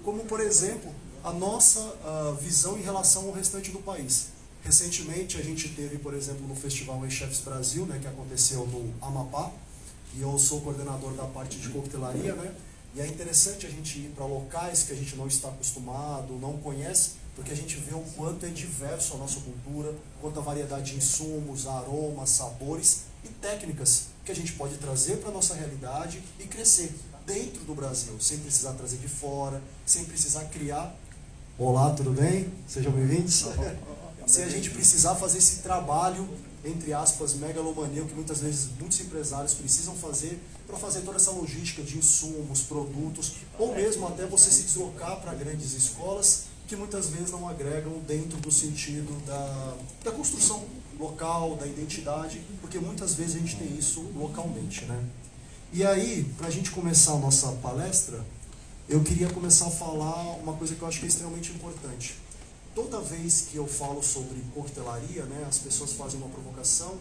como, por exemplo, a nossa visão em relação ao restante do país. Recentemente, a gente teve, por exemplo, no Festival Chefs Brasil, né, que aconteceu no Amapá, e eu sou coordenador da parte de coquetelaria, né, e é interessante a gente ir para locais que a gente não está acostumado, não conhece, porque a gente vê o quanto é diverso a nossa cultura, quanta variedade de insumos, aromas, sabores e técnicas que a gente pode trazer para a nossa realidade e crescer dentro do Brasil, sem precisar trazer de fora, sem precisar criar. Olá, tudo bem? Sejam bem-vindos. Sem a gente precisar fazer esse trabalho, entre aspas, megalomaníaco, que muitas vezes muitos empresários precisam fazer para fazer toda essa logística de insumos, produtos, ou mesmo até você se deslocar para grandes escolas que muitas vezes não agregam dentro do sentido da construção local, da identidade, porque muitas vezes a gente tem isso localmente, né? E aí, para a gente começar a nossa palestra, eu queria começar a falar uma coisa que eu acho que é extremamente importante. Toda vez que eu falo sobre coquetelaria, né, as pessoas fazem uma provocação,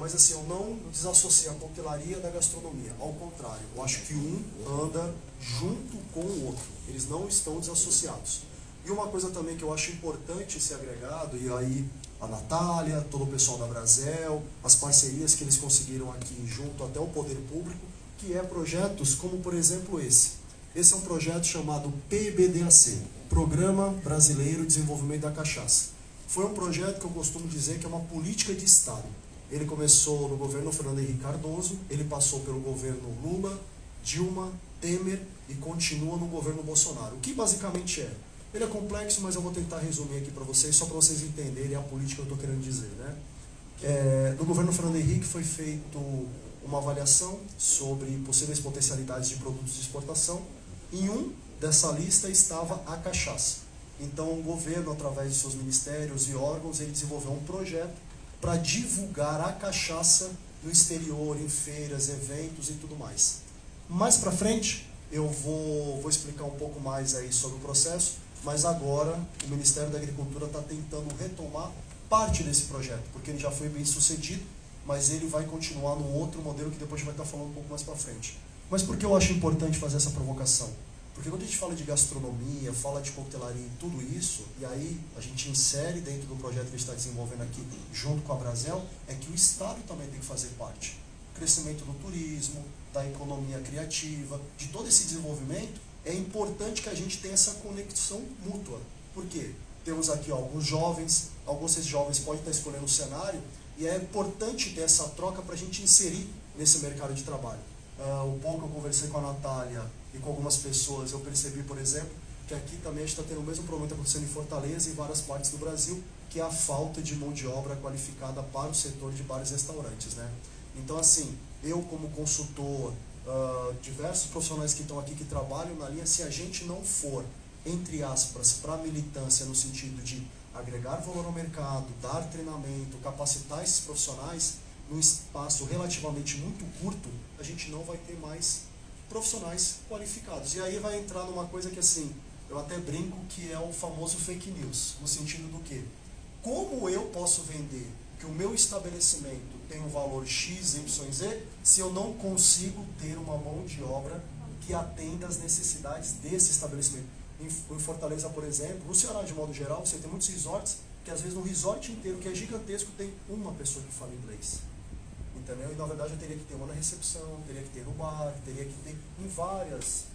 mas assim, eu não desassocio a coquetelaria da gastronomia. Ao contrário, eu acho que um anda junto com o outro. Eles não estão desassociados. E uma coisa também que eu acho importante ser agregado, e aí a Natália, todo o pessoal da Brasel, as parcerias que eles conseguiram aqui junto até o poder público, que é projetos como, por exemplo, esse. Esse é um projeto chamado PBDAC, Programa Brasileiro de Desenvolvimento da Cachaça. Foi um projeto que eu costumo dizer que é uma política de Estado. Ele começou no governo Fernando Henrique Cardoso, ele passou pelo governo Lula, Dilma, Temer e continua no governo Bolsonaro. O que basicamente é? Ele é complexo, mas eu vou tentar resumir aqui para vocês, só para vocês entenderem a política que eu estou querendo dizer, né? No governo Fernando Henrique foi feito uma avaliação sobre possíveis potencialidades de produtos de exportação. Em um dessa lista estava a cachaça. Então o governo, através de seus ministérios e órgãos, ele desenvolveu um projeto para divulgar a cachaça no exterior, em feiras, eventos e tudo mais. Mais para frente, eu vou explicar um pouco mais aí sobre o processo, mas agora o Ministério da Agricultura está tentando retomar parte desse projeto, porque ele já foi bem sucedido, mas ele vai continuar num outro modelo que depois a gente vai estar falando um pouco mais para frente. Mas por que eu acho importante fazer essa provocação? Porque quando a gente fala de gastronomia, fala de coquetelaria e tudo isso, e aí a gente insere dentro do projeto que a gente está desenvolvendo aqui, junto com a Brasel, é que o Estado também tem que fazer parte. O crescimento do turismo, da economia criativa, de todo esse desenvolvimento, é importante que a gente tenha essa conexão mútua. Por quê? Temos aqui alguns jovens, alguns desses jovens podem estar escolhendo o cenário, e é importante ter essa troca para a gente inserir nesse mercado de trabalho. O pouco que eu conversei com a Natália e com algumas pessoas, eu percebi, por exemplo, que aqui também a gente está tendo o mesmo problema que está acontecendo em Fortaleza e em várias partes do Brasil, que é a falta de mão de obra qualificada para o setor de bares e restaurantes, né? Então, assim, eu como consultor, diversos profissionais que estão aqui que trabalham na linha, se a gente não for, entre aspas, para a militância no sentido de agregar valor ao mercado, dar treinamento, capacitar esses profissionais, num espaço relativamente muito curto, a gente não vai ter mais profissionais qualificados. E aí vai entrar numa coisa que, assim, eu até brinco que é o famoso fake news, no sentido do quê? Como eu posso vender que o meu estabelecimento tem um valor X, Y, Z, se eu não consigo ter uma mão de obra que atenda às necessidades desse estabelecimento? Em Fortaleza, por exemplo, no Ceará de modo geral, você tem muitos resorts que às vezes no resort inteiro, que é gigantesco, tem uma pessoa que fala inglês. Entendeu? E na verdade eu teria que ter uma na recepção, teria que ter no bar, teria que ter em várias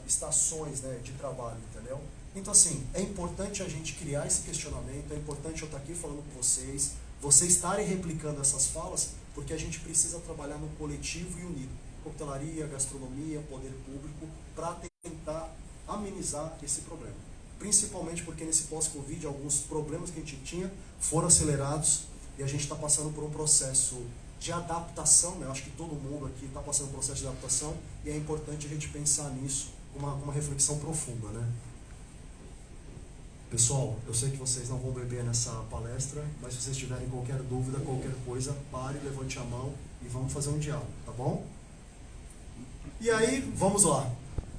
estações, né, de trabalho, entendeu? Então, assim, é importante a gente criar esse questionamento, é importante eu estar aqui falando com vocês estarem replicando essas falas, porque a gente precisa trabalhar no coletivo e unido. Coquetelaria, gastronomia, poder público, para tentar amenizar esse problema. Principalmente porque nesse pós-Covid, alguns problemas que a gente tinha foram acelerados e a gente está passando por um processo de adaptação, né? Eu acho que todo mundo aqui está passando por um processo de adaptação e é importante a gente pensar nisso com uma reflexão profunda, né? Pessoal, eu sei que vocês não vão beber nessa palestra, mas se vocês tiverem qualquer dúvida, qualquer coisa, pare, levante a mão e vamos fazer um diálogo, tá bom? E aí, vamos lá.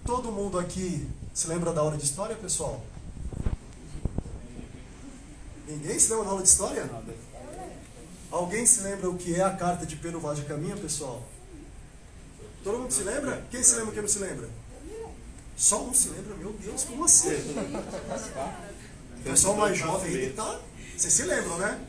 Todo mundo aqui se lembra da aula de história, pessoal? Ninguém se lembra da aula de história? Alguém se lembra o que é a carta de Pedro Vaz de Caminha, pessoal? Todo mundo se lembra? Quem se lembra, quem não se lembra? Só um se lembra, meu Deus, como assim? O pessoal mais jovem ainda tá. Vocês se lembram, né?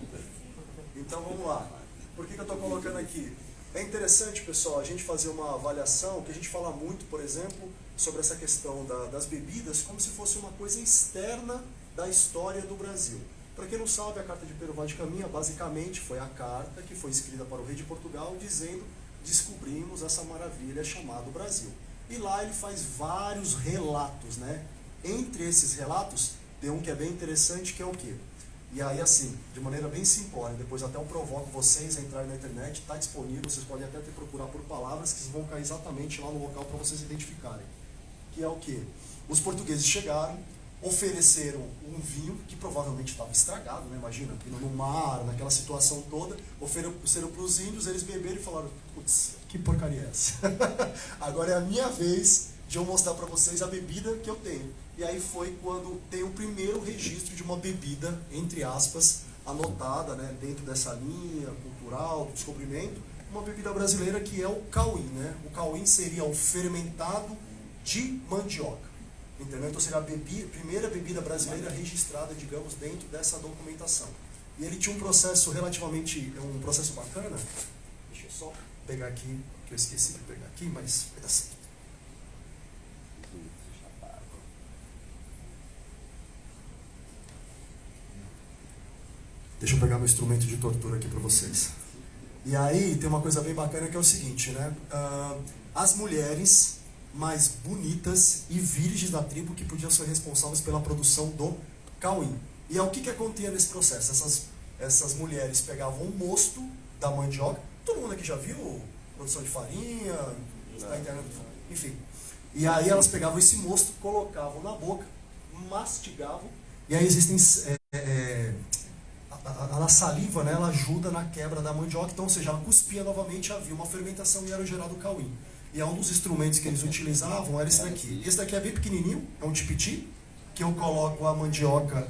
Então vamos lá. Por que eu estou colocando aqui? É interessante, pessoal, a gente fazer uma avaliação, que a gente fala muito, por exemplo, sobre essa questão das bebidas, como se fosse uma coisa externa da história do Brasil. Para quem não sabe, a Carta de Pero Vaz de Caminha, basicamente, foi a carta que foi escrita para o rei de Portugal, dizendo: descobrimos essa maravilha chamada Brasil. E lá ele faz vários relatos, né? Entre esses relatos, tem um que é bem interessante, que é o quê? E aí, assim, de maneira bem simplória, depois até eu provoco vocês a entrarem na internet, está disponível, vocês podem até procurar por palavras que vão cair exatamente lá no local para vocês identificarem. Que é o quê? Os portugueses chegaram, ofereceram um vinho que provavelmente estava estragado, né? Imagina, indo no mar, naquela situação toda, ofereceram para os índios, eles beberam e falaram: putz, que porcaria é essa? Agora é a minha vez de eu mostrar para vocês a bebida que eu tenho. E aí foi quando tem o primeiro registro de uma bebida, entre aspas, anotada, né, dentro dessa linha cultural, do descobrimento, uma bebida brasileira que é o cauim, né? O cauim seria o fermentado de mandioca. Entendeu? Então seria a primeira bebida brasileira registrada, digamos, dentro dessa documentação. E ele tinha um processo um processo bacana. Deixa eu só pegar aqui, que eu esqueci de pegar aqui, mas pedacinho. Deixa eu pegar meu instrumento de tortura aqui para vocês. E aí tem uma coisa bem bacana que é o seguinte, né? As mulheres mais bonitas e virgens da tribo que podiam ser responsáveis pela produção do cauim. E é o que acontecia nesse processo? Essas mulheres pegavam o mosto da mandioca. Todo mundo aqui já viu produção de farinha, na internet, enfim. E aí elas pegavam esse mosto, colocavam na boca, mastigavam, e aí existem... a saliva, né, ela ajuda na quebra da mandioca, então, ou seja, ela cuspia novamente, havia uma fermentação e era gerado o cauim. E um dos instrumentos que eles utilizavam era esse daqui. Esse daqui é bem pequenininho, é um tipiti, que eu coloco a mandioca...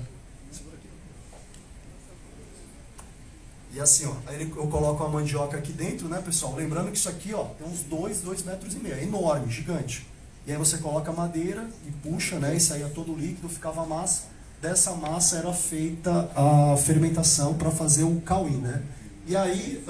E assim, ó, aí eu coloco a mandioca aqui dentro, né, pessoal? Lembrando que isso aqui, ó, tem uns 2,5 metros, é enorme, gigante. E aí você coloca a madeira e puxa, né, e saía todo o líquido, ficava a massa. Dessa massa era feita a fermentação para fazer o cauim, né? E aí,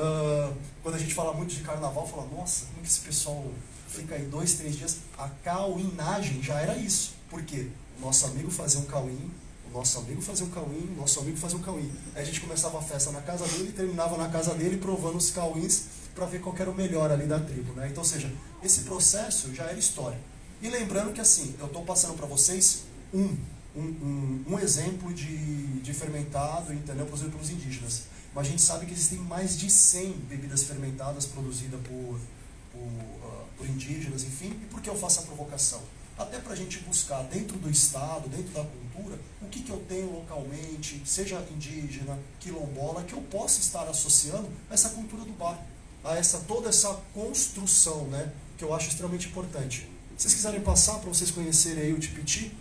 quando a gente fala muito de carnaval, fala: nossa, como que esse pessoal fica aí 2, 3 dias? A cauinagem já era isso. Por quê? O nosso amigo fazia um cauim, o nosso amigo fazia um cauim, o nosso amigo fazia um cauim. Aí a gente começava a festa na casa dele e terminava na casa dele provando os cauins para ver qual era o melhor ali da tribo, né? Então, ou seja, esse processo já era história. E lembrando que, assim, eu estou passando para vocês um exemplo de fermentado, entendeu? Produzido pelos indígenas. Mas a gente sabe que existem mais de 100 bebidas fermentadas produzidas por indígenas, enfim. E por que eu faço a provocação? Até para a gente buscar dentro do estado, dentro da cultura, o que eu tenho localmente, seja indígena, quilombola, que eu possa estar associando a essa cultura do bar, a toda essa construção, né? Que eu acho extremamente importante. Se vocês quiserem passar para vocês conhecerem aí o tipiti,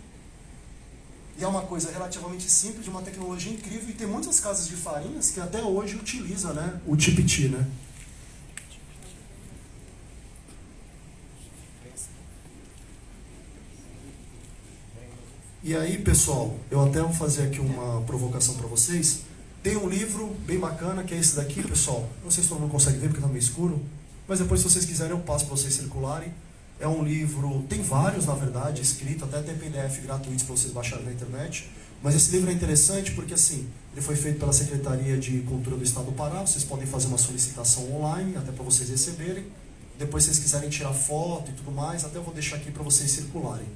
e é uma coisa relativamente simples, de uma tecnologia incrível, e tem muitas casas de farinhas que até hoje utilizam, né, o tipiti, né? E aí, pessoal, eu até vou fazer aqui uma provocação para vocês. Tem um livro bem bacana, que é esse daqui, pessoal. Não sei se todo mundo consegue ver, porque está meio escuro, mas depois, se vocês quiserem, eu passo para vocês circularem. É um livro, tem vários, na verdade, escrito, até tem PDF gratuitos para vocês baixarem na internet. Mas esse livro é interessante porque, assim, ele foi feito pela Secretaria de Cultura do Estado do Pará. Vocês podem fazer uma solicitação online, até para vocês receberem. Depois, se vocês quiserem tirar foto e tudo mais, até eu vou deixar aqui para vocês circularem.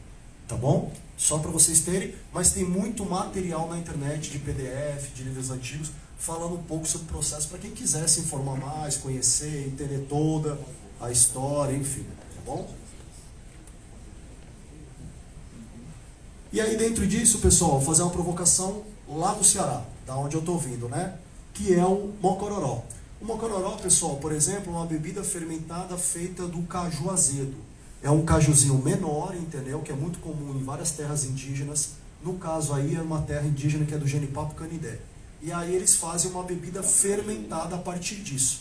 Tá bom? Só para vocês terem. Mas tem muito material na internet, de PDF, de livros antigos, falando um pouco sobre o processo, para quem quiser se informar mais, conhecer, entender toda a história, enfim. Tá bom? E aí, dentro disso, pessoal, vou fazer uma provocação lá do Ceará, da onde eu estou vindo, né? Que é o mocororó. O mocororó, pessoal, por exemplo, é uma bebida fermentada feita do caju azedo. É um cajuzinho menor, entendeu? Que é muito comum em várias terras indígenas. No caso aí, é uma terra indígena que é do Genipapo Canindé. E aí eles fazem uma bebida fermentada a partir disso.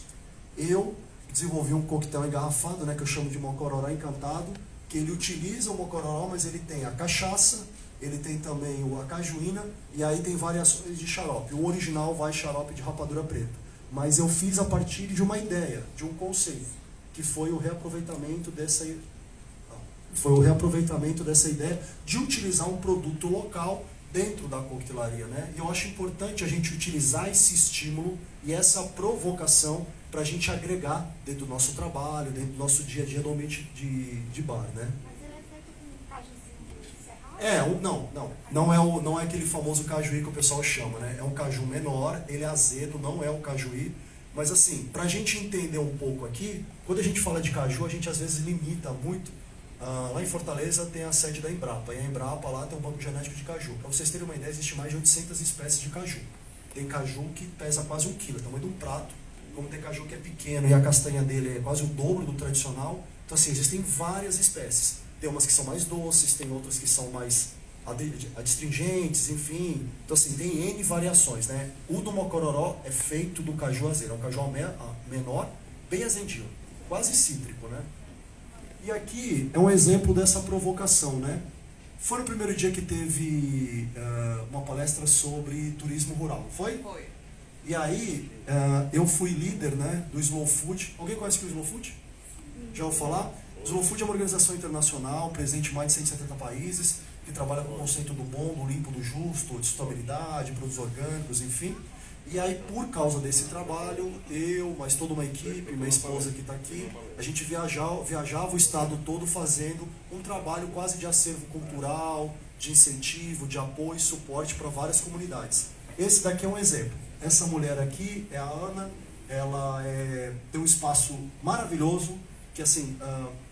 Eu desenvolvi um coquetel engarrafado, né? Que eu chamo de mocororó encantado, que ele utiliza o mocororó, mas ele tem a cachaça, ele tem também a cajuína, e aí tem variações de xarope. O original vai xarope de rapadura preta. Mas eu fiz a partir de uma ideia, de um conceito, que foi o reaproveitamento dessa ideia de utilizar um produto local dentro da coquetelaria, né? E eu acho importante a gente utilizar esse estímulo e essa provocação para a gente agregar dentro do nosso trabalho, dentro do nosso dia a dia no ambiente de bar, né? Mas ele é feito com cajuzinho de cerrado? Não é aquele famoso cajuí que o pessoal chama, né? É um caju menor, ele é azedo, não é um cajuí. Mas assim, para a gente entender um pouco aqui, quando a gente fala de caju, a gente às vezes limita muito. Lá em Fortaleza tem a sede da Embrapa, e a Embrapa lá tem um banco genético de caju. Para vocês terem uma ideia, existe mais de 800 espécies de caju. Tem caju que pesa quase 1 quilo, tamanho de um prato, como tem caju que é pequeno e a castanha dele é quase o dobro do tradicional. Então assim, existem várias espécies. Tem umas que são mais doces, tem outras que são mais adstringentes, enfim. Então assim, tem N variações, né? O do mocororó é feito do caju azedo, é um caju menor, bem azedinho, quase cítrico, né? E aqui é um exemplo dessa provocação, né? Foi no primeiro dia que teve uma palestra sobre turismo rural, foi? Foi. E aí, eu fui líder, né, do Slow Food. Alguém conhece o Slow Food? Já ouviu falar? O Slow Food é uma organização internacional, presente em mais de 170 países, que trabalha com o conceito do bom, do limpo, do justo, de sustentabilidade, produtos orgânicos, enfim. E aí, por causa desse trabalho, eu, mais toda uma equipe, minha esposa que está aqui, a gente viajava o estado todo fazendo um trabalho quase de acervo cultural, de incentivo, de apoio e suporte para várias comunidades. Esse daqui é um exemplo. Essa mulher aqui é a Ana, ela tem um espaço maravilhoso, que assim,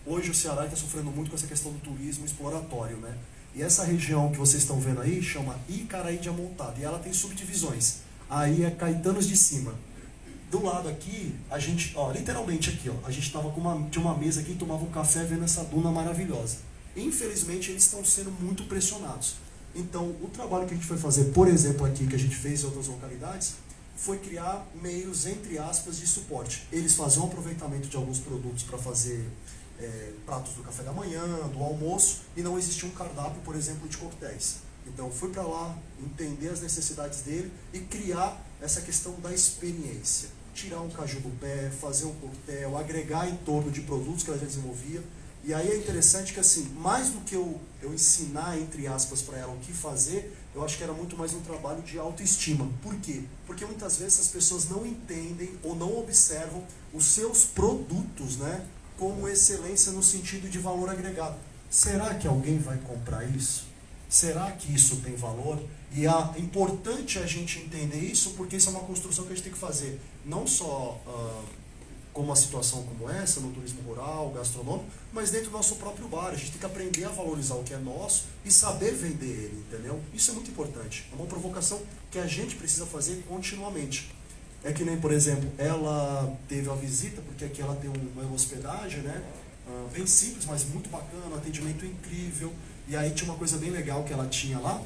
hoje o Ceará está sofrendo muito com essa questão do turismo exploratório, né? E essa região que vocês estão vendo aí chama Icaraí de Amontada, e ela tem subdivisões. Aí é Caetanos de Cima. Do lado aqui, a gente, literalmente aqui, a gente tinha uma mesa aqui e tomava um café vendo essa duna maravilhosa. Infelizmente, eles estão sendo muito pressionados. Então, o trabalho que a gente foi fazer, por exemplo, aqui, que a gente fez em outras localidades, foi criar meios, entre aspas, de suporte. Eles faziam aproveitamento de alguns produtos para fazer pratos do café da manhã, do almoço, e não existia um cardápio, por exemplo, de coquetéis. Então, eu fui para lá entender as necessidades dele e criar essa questão da experiência. Tirar um caju do pé, fazer um coquetel, agregar em torno de produtos que ela já desenvolvia. E aí é interessante que, assim, mais do que eu ensinar, entre aspas, para ela o que fazer, eu acho que era muito mais um trabalho de autoestima. Por quê? Porque muitas vezes as pessoas não entendem ou não observam os seus produtos, né, como excelência no sentido de valor agregado. Será que alguém vai comprar isso? Será que isso tem valor? E é importante a gente entender isso, porque isso é uma construção que a gente tem que fazer, não só com uma situação como essa, no turismo rural, gastronômico, mas dentro do nosso próprio bar. A gente tem que aprender a valorizar o que é nosso e saber vender ele, entendeu? Isso é muito importante. É uma provocação que a gente precisa fazer continuamente. É que nem, por exemplo, ela teve a visita, porque aqui ela tem uma hospedagem, né? Bem simples, mas muito bacana, atendimento incrível. E aí tinha uma coisa bem legal que ela tinha lá,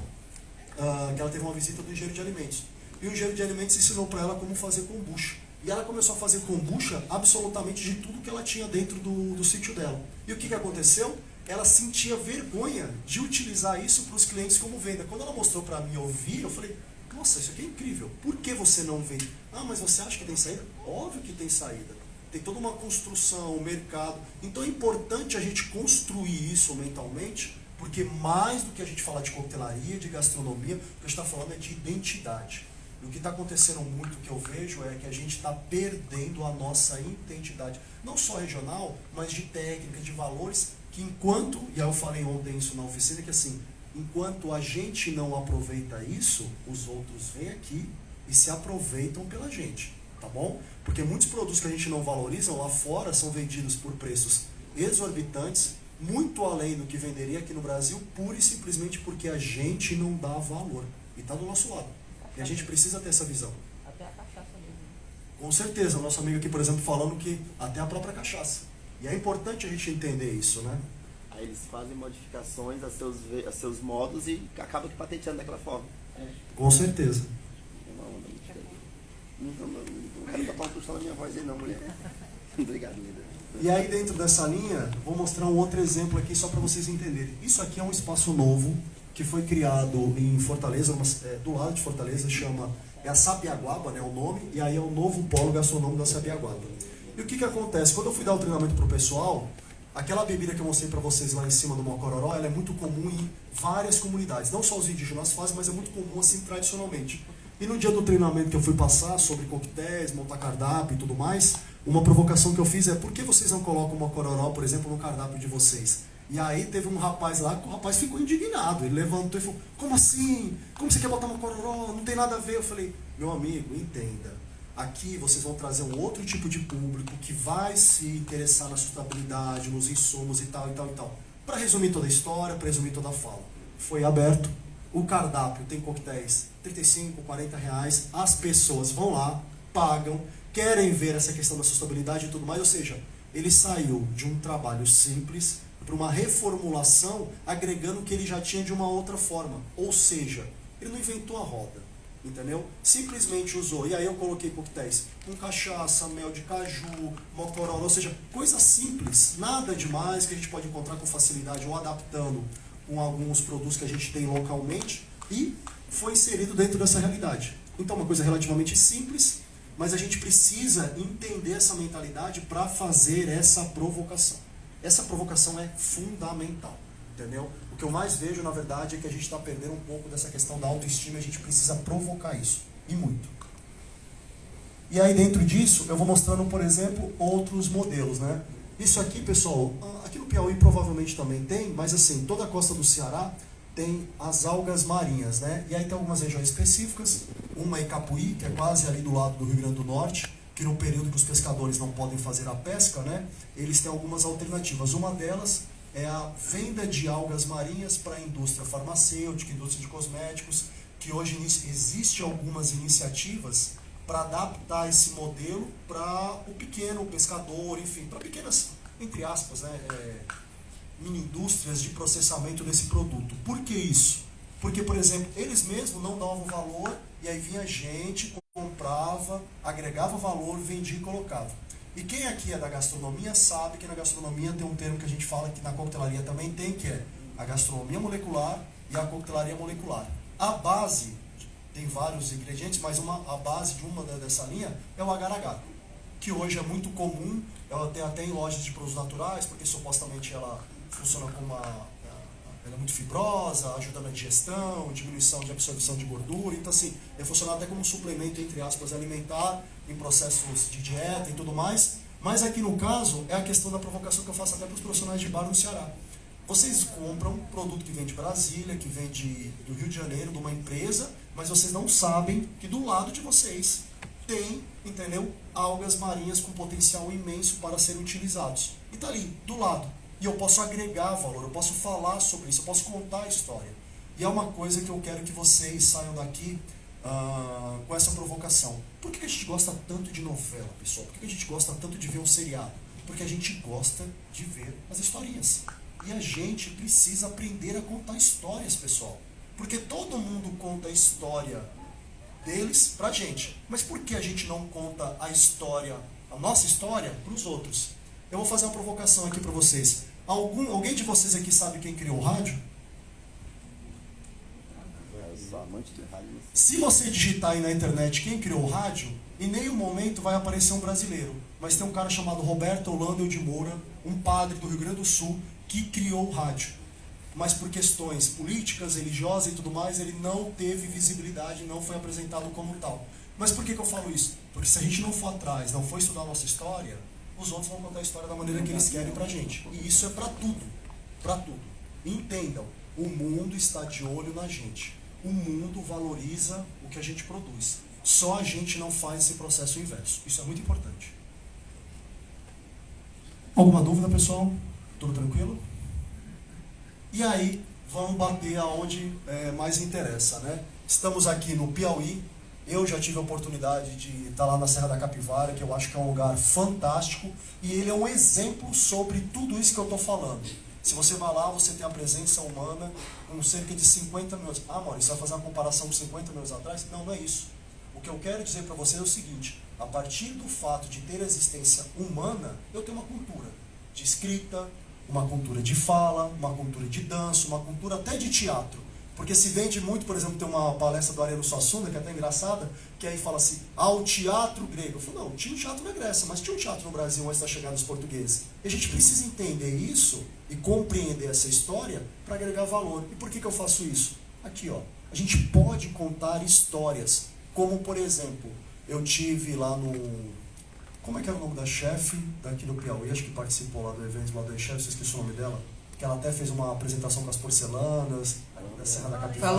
que ela teve uma visita do engenheiro de alimentos. E o engenheiro de alimentos ensinou para ela como fazer kombucha. E ela começou a fazer kombucha absolutamente de tudo que ela tinha dentro do sítio dela. E o que aconteceu? Ela sentia vergonha de utilizar isso para os clientes como venda. Quando ela mostrou para mim ouvir, eu falei, nossa, isso aqui é incrível. Por que você não vende? Ah, mas você acha que tem saída? Óbvio que tem saída. Tem toda uma construção, um mercado. Então é importante a gente construir isso mentalmente, porque mais do que a gente falar de coquetelaria, de gastronomia, o que a gente está falando é de identidade. E o que está acontecendo muito, que eu vejo, é que a gente está perdendo a nossa identidade, não só regional, mas de técnica, de valores, que enquanto, e aí eu falei ontem isso na oficina, que assim, enquanto a gente não aproveita isso, os outros vêm aqui e se aproveitam pela gente, tá bom? Porque muitos produtos que a gente não valoriza lá fora são vendidos por preços exorbitantes, muito além do que venderia aqui no Brasil, pura e simplesmente porque a gente não dá valor. E está do nosso lado. E a gente precisa ter essa visão. Até a cachaça mesmo. Com certeza, nosso amigo aqui, por exemplo, falando que até a própria cachaça. E é importante a gente entender isso, né? Aí eles fazem modificações a seus modos e acabam que patenteando daquela forma. Com certeza. Não quero botar um puxão na minha voz aí não, mulher. Obrigado, linda. E aí dentro dessa linha, vou mostrar um outro exemplo aqui só para vocês entenderem. Isso aqui é um espaço novo que foi criado em Fortaleza, do lado de Fortaleza, é a Sabiaguaba, né, o nome, e aí é o novo polo gastronômico da Sabiaguaba. E o que que acontece? Quando eu fui dar o treinamento pro pessoal, aquela bebida que eu mostrei para vocês lá em cima do Mocororó, ela é muito comum em várias comunidades. Não só os indígenas fazem, mas é muito comum assim tradicionalmente. E no dia do treinamento que eu fui passar sobre coquetéis, montar cardápio e tudo mais, uma provocação que eu fiz é: por que vocês não colocam o Mocororó, por exemplo, no cardápio de vocês? E aí teve um rapaz lá, que o rapaz ficou indignado. Ele levantou e falou: como assim? Como você quer botar Mocororó? Não tem nada a ver. Eu falei: meu amigo, entenda. Aqui vocês vão trazer um outro tipo de público que vai se interessar na sustentabilidade, nos insumos e tal, e tal, e tal. Para resumir toda a história, para resumir toda a fala. Foi aberto, o cardápio tem coquetéis R$35, R$40, as pessoas vão lá, pagam, querem ver essa questão da sustentabilidade e tudo mais, ou seja, ele saiu de um trabalho simples para uma reformulação, agregando o que ele já tinha de uma outra forma. Ou seja, ele não inventou a roda. Entendeu? Simplesmente usou. E aí eu coloquei coquetéis com cachaça, mel de caju, mocoró, ou seja, coisa simples, nada demais que a gente pode encontrar com facilidade ou adaptando com alguns produtos que a gente tem localmente, e foi inserido dentro dessa realidade. Então, uma coisa relativamente simples, mas a gente precisa entender essa mentalidade para fazer essa provocação. Essa provocação é fundamental. Entendeu? O que eu mais vejo, na verdade, é que a gente está perdendo um pouco dessa questão da autoestima e a gente precisa provocar isso. E muito. E aí, dentro disso, eu vou mostrando, por exemplo, outros modelos, né? Isso aqui, pessoal, aqui no Piauí provavelmente também tem, mas assim, toda a costa do Ceará tem as algas marinhas, né? E aí tem algumas regiões específicas. Uma é Icapuí, que é quase ali do lado do Rio Grande do Norte, que no período que os pescadores não podem fazer a pesca, né? Eles têm algumas alternativas. Uma delas é a venda de algas marinhas para a indústria farmacêutica, indústria de cosméticos, que hoje existem algumas iniciativas para adaptar esse modelo para o pequeno pescador, enfim, para pequenas, entre aspas, né, mini indústrias de processamento desse produto. Por que isso? Porque, por exemplo, eles mesmos não davam valor e aí vinha gente, comprava, agregava valor, vendia e colocava. E quem aqui é da gastronomia sabe que na gastronomia tem um termo que a gente fala, que na coquetelaria também tem, que é a gastronomia molecular e a coquetelaria molecular. A base, tem vários ingredientes, mas a base de uma dessa linha é o agar-agar, que hoje é muito comum, ela tem até em lojas de produtos naturais, porque supostamente ela funciona como ela é muito fibrosa, ajuda na digestão, diminuição de absorção de gordura, então assim, funciona até como um suplemento, entre aspas, alimentar, em processos de dieta e tudo mais, mas aqui no caso é a questão da provocação que eu faço até para os profissionais de bar no Ceará. Vocês compram produto que vem de Brasília, que vem do Rio de Janeiro, de uma empresa, mas vocês não sabem que do lado de vocês tem, entendeu, algas marinhas com potencial imenso para serem utilizados. E está ali, do lado. E eu posso agregar valor, eu posso falar sobre isso, eu posso contar a história. E é uma coisa que eu quero que vocês saiam daqui com essa provocação. Por que a gente gosta tanto de novela, pessoal? Por que a gente gosta tanto de ver um seriado? Porque a gente gosta de ver as historinhas. E a gente precisa aprender a contar histórias, pessoal. Porque todo mundo conta a história deles pra gente. Mas por que a gente não conta a história, a nossa história, pros outros? Eu vou fazer uma provocação aqui pra vocês. Alguém de vocês aqui sabe quem criou o rádio? Se você digitar aí na internet quem criou o rádio, em nenhum momento vai aparecer um brasileiro. Mas tem um cara chamado Roberto Holanda de Moura, um padre do Rio Grande do Sul, que criou o rádio. Mas por questões políticas, religiosas e tudo mais, ele não teve visibilidade, não foi apresentado como tal. Mas por que eu falo isso? Porque se a gente não for atrás, não for estudar a nossa história, os outros vão contar a história da maneira que eles querem pra gente. E isso é pra tudo. Pra tudo. Entendam, o mundo está de olho na gente. O mundo valoriza o que a gente produz. Só a gente não faz esse processo inverso. Isso é muito importante. Alguma dúvida, pessoal? Tudo tranquilo? E aí, vamos bater aonde mais interessa, né? Estamos aqui no Piauí. Eu já tive a oportunidade de estar lá na Serra da Capivara, que eu acho que é um lugar fantástico. E ele é um exemplo sobre tudo isso que eu estou falando. Se você vai lá, você tem a presença humana com cerca de 50 mil anos. Ah, Maurício, você vai fazer uma comparação com 50 mil anos atrás? Não, não é isso. O que eu quero dizer para vocês é o seguinte: a partir do fato de ter existência humana, eu tenho uma cultura de escrita, uma cultura de fala, uma cultura de dança, uma cultura até de teatro. Porque se vende muito, por exemplo, tem uma palestra do Ariano Suassuna, que é até engraçada, que aí fala assim, o teatro grego. Eu falo, não, tinha um teatro na Grécia, mas tinha um teatro no Brasil antes da chegada dos portugueses. E a gente precisa entender isso e compreender essa história para agregar valor. E por que eu faço isso? Aqui, ó, a gente pode contar histórias, como, por exemplo, eu tive lá no... Como é que era o nome da chefe daqui do Piauí? Acho que participou lá do evento, lá do chefe, você esqueci o nome dela. Que ela até fez uma apresentação com as porcelanas da Serra da Capivara.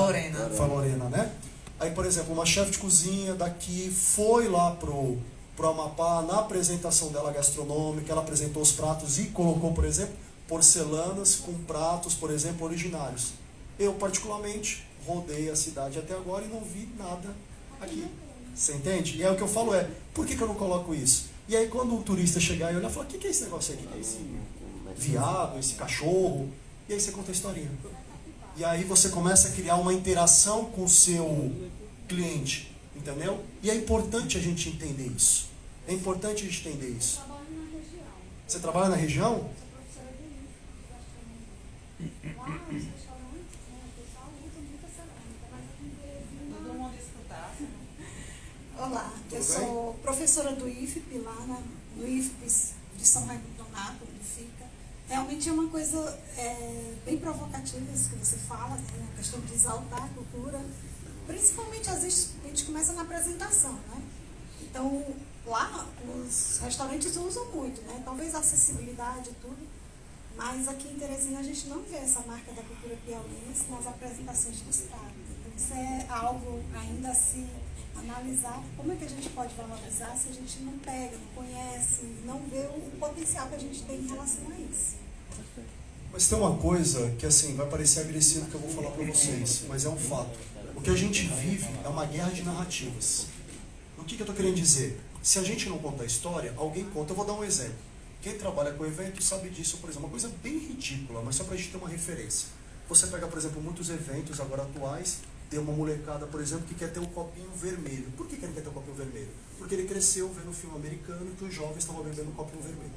Falorena, né? Aí, por exemplo, uma chefe de cozinha daqui foi lá pro Amapá, na apresentação dela gastronômica, ela apresentou os pratos e colocou, por exemplo, porcelanas com pratos, por exemplo, originários. Eu, particularmente, rodei a cidade até agora e não vi nada aqui. Você entende? E aí o que eu falo é, por que eu não coloco isso? E aí quando um turista chegar e olhar, falar, o que é esse negócio aqui? Esse viado, esse cachorro? E aí você conta a historinha. E aí você começa a criar uma interação com o seu cliente, entendeu? E é importante a gente entender isso. É importante a gente entender isso. Eu trabalho na região. Você trabalha na região? Eu sou professora de gastronomia. Lá nos restaurantes, né, o pessoal usa muita cerâmica, mas aqui em Teresina... Todo mundo escutar. Olá, eu sou professora do IFP lá no IFP de São Raimundo Donato, onde fica. Realmente é uma coisa bem provocativa isso que você fala, né? A questão de exaltar a cultura. Principalmente, às vezes, a gente começa na apresentação, né? Então, lá, os restaurantes usam muito, né? Talvez a acessibilidade e tudo, mas aqui em Teresina a gente não vê essa marca da cultura piauiense nas apresentações dos pratos. Então, isso é algo ainda a se analisar. Como é que a gente pode valorizar se a gente não pega, não conhece, não vê o potencial que a gente tem em relação a isso? Mas tem uma coisa que, assim, vai parecer agressivo que eu vou falar para vocês, mas é um fato. O que a gente vive é uma guerra de narrativas. O que eu estou querendo dizer? Se a gente não conta a história, alguém conta. Eu vou dar um exemplo. Quem trabalha com evento sabe disso, por exemplo, uma coisa bem ridícula, mas só para a gente ter uma referência. Você pega, por exemplo, muitos eventos agora atuais, tem uma molecada, por exemplo, que quer ter um copinho vermelho. Por que ele quer ter um copinho vermelho? Porque ele cresceu vendo um filme americano que os jovens estavam bebendo um copinho vermelho.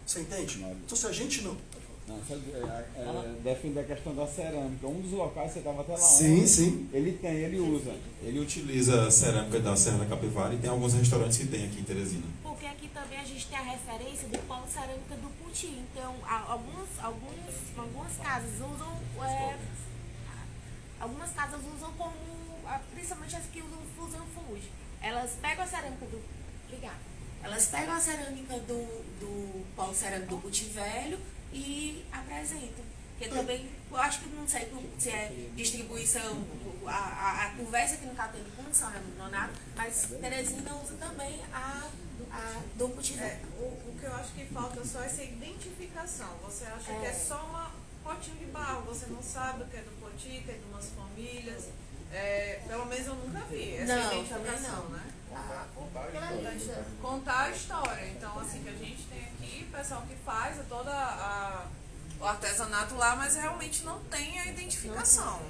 Você entende? Então, se a gente não... Não, defende a questão da cerâmica. Um dos locais, você estava até lá Sim, ontem, sim. ele usa. Ele utiliza a cerâmica da Serra da Capivara e tem alguns restaurantes que tem aqui em Teresina. Porque aqui também a gente tem a referência do polo cerâmica do Puti. Então, algumas casas usam... algumas casas usam como... Principalmente as que usam fusão fuge. Elas pegam a cerâmica do... Obrigada. Elas pegam a cerâmica do polo cerâmico do Puti Velho e apresentam. Porque também, eu acho que não sei se é distribuição, a conversa que não está tendo com São Raimundo Donato, mas Teresina usa também a do Puti Velho. O que eu acho que falta só é essa identificação. Você acha que é só um potinho de barro, você não sabe o que é do poti, que é de umas famílias. Pelo menos eu nunca vi essa identificação, né? Contar a história. Então, assim, que a gente tem aqui, o pessoal que faz toda o artesanato lá, mas realmente não tem a identificação.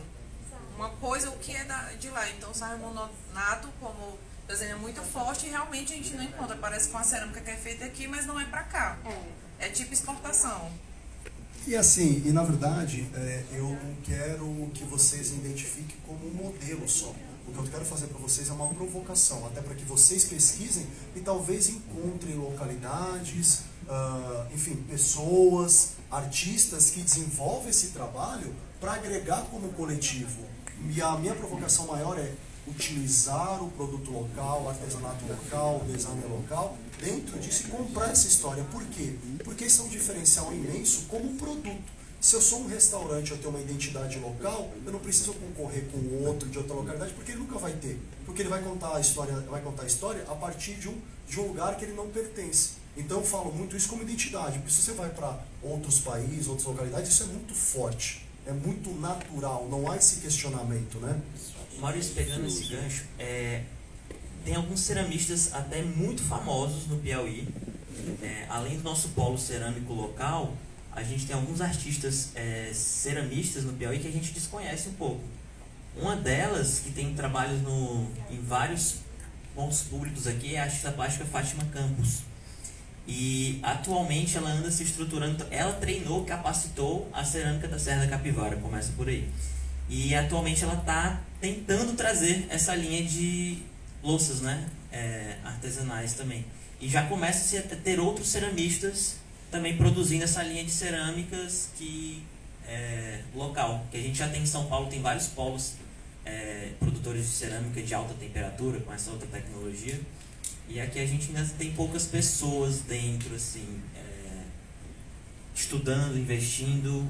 Uma coisa, o que é de lá. Então, o São Raimundo Donato, como desenho é muito forte, e realmente a gente não encontra. Parece com a cerâmica que é feita aqui, mas não é pra cá. É tipo exportação. E assim, e na verdade, eu não quero que vocês identifiquem como um modelo só. O que eu quero fazer para vocês é uma provocação, até para que vocês pesquisem e talvez encontrem localidades, enfim, pessoas, artistas que desenvolvem esse trabalho para agregar como coletivo. E a minha provocação maior é utilizar o produto local, o artesanato local, o design local, dentro disso e comprar essa história. Por quê? Porque isso é um diferencial imenso como produto. Se eu sou um restaurante, eu tenho uma identidade local, eu não preciso concorrer com o outro de outra localidade, porque ele nunca vai ter. Porque ele vai contar a história a partir de um lugar que ele não pertence. Então eu falo muito isso como identidade, porque se você vai para outros países, outras localidades, isso é muito forte, é muito natural, não há esse questionamento, né? Maurício, pegando esse gancho, tem alguns ceramistas até muito famosos no Piauí. Além do nosso polo cerâmico local, a gente tem alguns artistas ceramistas no Piauí que a gente desconhece um pouco. Uma delas, que tem trabalhos em vários pontos públicos aqui é a artista plástica Fátima Campos. E atualmente ela anda se estruturando, ela treinou, capacitou a cerâmica da Serra da Capivara, começa por aí. E atualmente ela está tentando trazer essa linha de louças, né, artesanais também. E já começa a ter outros ceramistas também produzindo essa linha de cerâmicas local, que a gente já tem em São Paulo, tem vários polos produtores de cerâmica de alta temperatura, com essa outra tecnologia. E aqui a gente ainda tem poucas pessoas dentro, assim, estudando, investindo.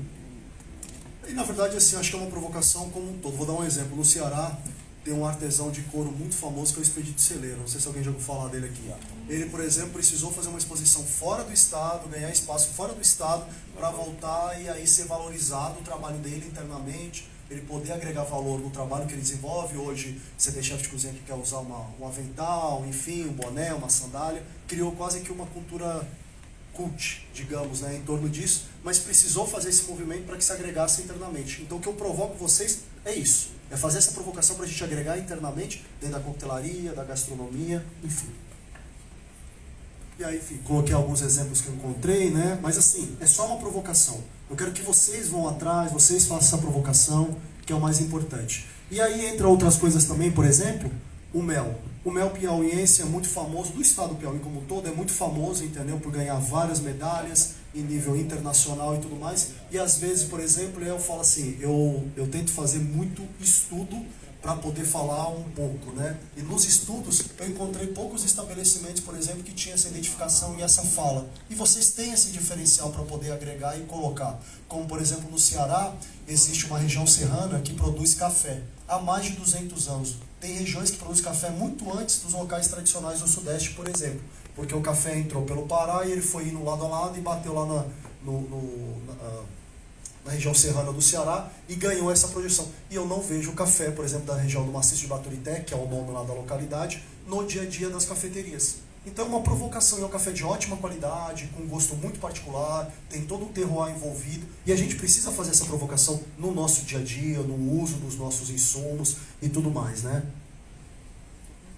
E na verdade, assim, acho que é uma provocação como um todo. Vou dar um exemplo. No Ceará tem um artesão de couro muito famoso que é o Expedito Celeiro. Não sei se alguém já ouviu falar dele aqui. Ele, por exemplo, precisou fazer uma exposição fora do estado, ganhar espaço fora do estado para voltar e aí ser valorizado o trabalho dele internamente, ele poder agregar valor no trabalho que ele desenvolve. Hoje, você tem chefe de cozinha que quer usar um avental, enfim, um boné, uma sandália. Criou quase que uma cultura cult, digamos, né, em torno disso, mas precisou fazer esse movimento para que se agregasse internamente. Então, o que eu provoco vocês é isso, é fazer essa provocação para a gente agregar internamente dentro da coquetelaria, da gastronomia, enfim. E aí, enfim, coloquei alguns exemplos que eu encontrei, né, mas assim, é só uma provocação. Eu quero que vocês vão atrás, vocês façam essa provocação, que é o mais importante. E aí entra outras coisas também, por exemplo, o mel. O mel piauiense é muito famoso, do estado do Piauí como um todo, é muito famoso, entendeu? Por ganhar várias medalhas em nível internacional e tudo mais. E às vezes, por exemplo, eu falo assim, eu tento fazer muito estudo para poder falar um pouco, né? E nos estudos eu encontrei poucos estabelecimentos, por exemplo, que tinham essa identificação e essa fala. E vocês têm esse diferencial para poder agregar e colocar. Como, por exemplo, no Ceará, existe uma região serrana que produz café há mais de 200 anos. Tem regiões que produzem café muito antes dos locais tradicionais do Sudeste, por exemplo. Porque o café entrou pelo Pará e ele foi indo lado a lado e bateu lá na região serrana do Ceará e ganhou essa projeção. E eu não vejo o café, por exemplo, da região do Maciço de Baturité, que é o nome lá da localidade, no dia a dia das cafeterias. Então, uma provocação, é um café de ótima qualidade, com um gosto muito particular, tem todo um terroir envolvido, e a gente precisa fazer essa provocação no nosso dia a dia, no uso dos nossos insumos e tudo mais, né?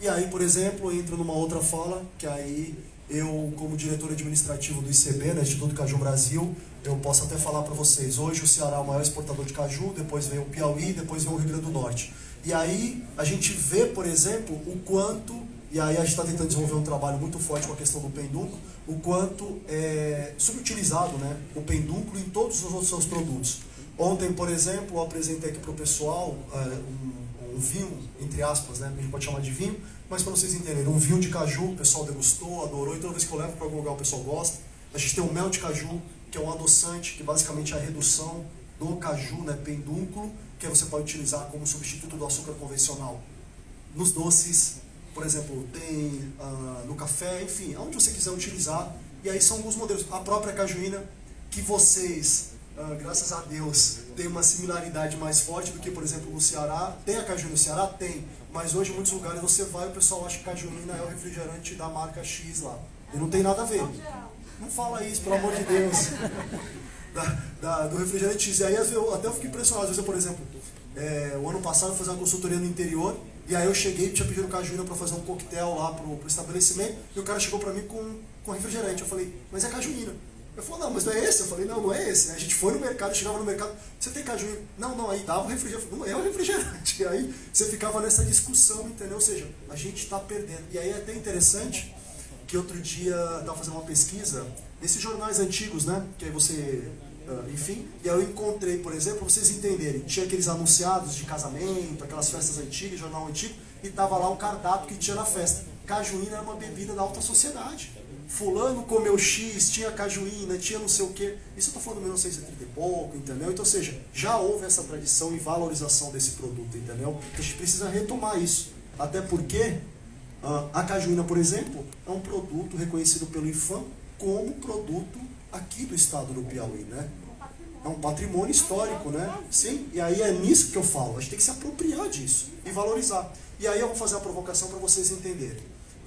E aí, por exemplo, entra numa outra fala, que aí eu, como diretor administrativo do ICB, né, Instituto Caju Brasil, eu posso até falar para vocês, hoje o Ceará é o maior exportador de caju, depois vem o Piauí, depois vem o Rio Grande do Norte. E aí a gente vê, por exemplo, o quanto, e aí a gente está tentando desenvolver um trabalho muito forte com a questão do pendúnculo, o quanto é subutilizado, né, o pendúnculo em todos os outros seus produtos. Ontem, por exemplo, eu apresentei aqui para o pessoal um vinho, entre aspas, né, a gente pode chamar de vinho, mas para vocês entenderem, um vinho de caju, o pessoal degustou, adorou, e toda vez que eu levo para algum lugar o pessoal gosta. A gente tem o mel de caju, que é um adoçante, que basicamente é a redução do caju, né, pendúnculo, que você pode utilizar como substituto do açúcar convencional nos doces, por exemplo, tem no café, enfim, onde você quiser utilizar. E aí são alguns modelos. A própria cajuína, que vocês, graças a Deus, tem uma similaridade mais forte do que, por exemplo, no Ceará. Tem a cajuína no Ceará? Tem. Mas hoje, em muitos lugares, você vai e o pessoal acha que cajuína é o refrigerante da marca X lá. E não tem nada a ver. Não fala isso, pelo amor de Deus. Do refrigerante X. E aí eu até fiquei impressionado. Às vezes, por exemplo, o ano passado eu fui fazer uma consultoria no interior, e aí eu cheguei e tinha pedido cajuína para fazer um coquetel lá pro estabelecimento, e o cara chegou para mim com refrigerante. Eu falei, mas é cajuína. Eu falei, não, mas não é esse? Eu falei, não é esse. A gente foi no mercado, chegava no mercado, você tem cajuína? Não, aí dava o refrigerante. Não é o refrigerante. E aí você ficava nessa discussão, entendeu? Ou seja, a gente está perdendo. E aí é até interessante que outro dia eu estava fazendo uma pesquisa nesses jornais antigos, né? Que aí você... enfim, e aí eu encontrei, por exemplo, para vocês entenderem, tinha aqueles anunciados de casamento, aquelas festas antigas, jornal antigo, e tava lá um cardápio que tinha na festa. Cajuína era uma bebida da alta sociedade. Fulano comeu X, tinha cajuína, tinha não sei o quê. Isso eu tô falando de 1930 e pouco, entendeu? Então, ou seja, já houve essa tradição e valorização desse produto, entendeu? A gente precisa retomar isso. Até porque a cajuína, por exemplo, é um produto reconhecido pelo IFAM como produto aqui do estado do Piauí, né? É um patrimônio histórico, né? Sim, e aí é nisso que eu falo, a gente tem que se apropriar disso e valorizar. E aí eu vou fazer a provocação para vocês entenderem.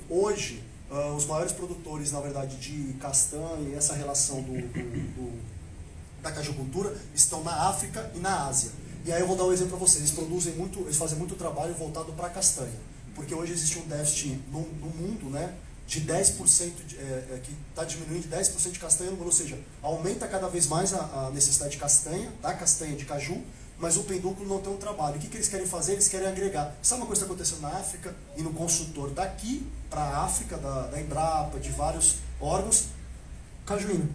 Hoje, os maiores produtores, na verdade, de castanha e essa relação da cajucultura estão na África e na Ásia. E aí eu vou dar um exemplo para vocês, eles fazem muito trabalho voltado para a castanha. porque hoje existe um déficit no mundo, né, de 10%, que está diminuindo de 10% de castanha no mundo, ou seja, aumenta cada vez mais a necessidade de castanha, da castanha de caju, mas o pendúculo não tem um trabalho. O que eles querem fazer? Eles querem agregar. Sabe uma coisa que está acontecendo na África? E no consultor daqui para a África, da Embrapa, de vários órgãos, cajuína.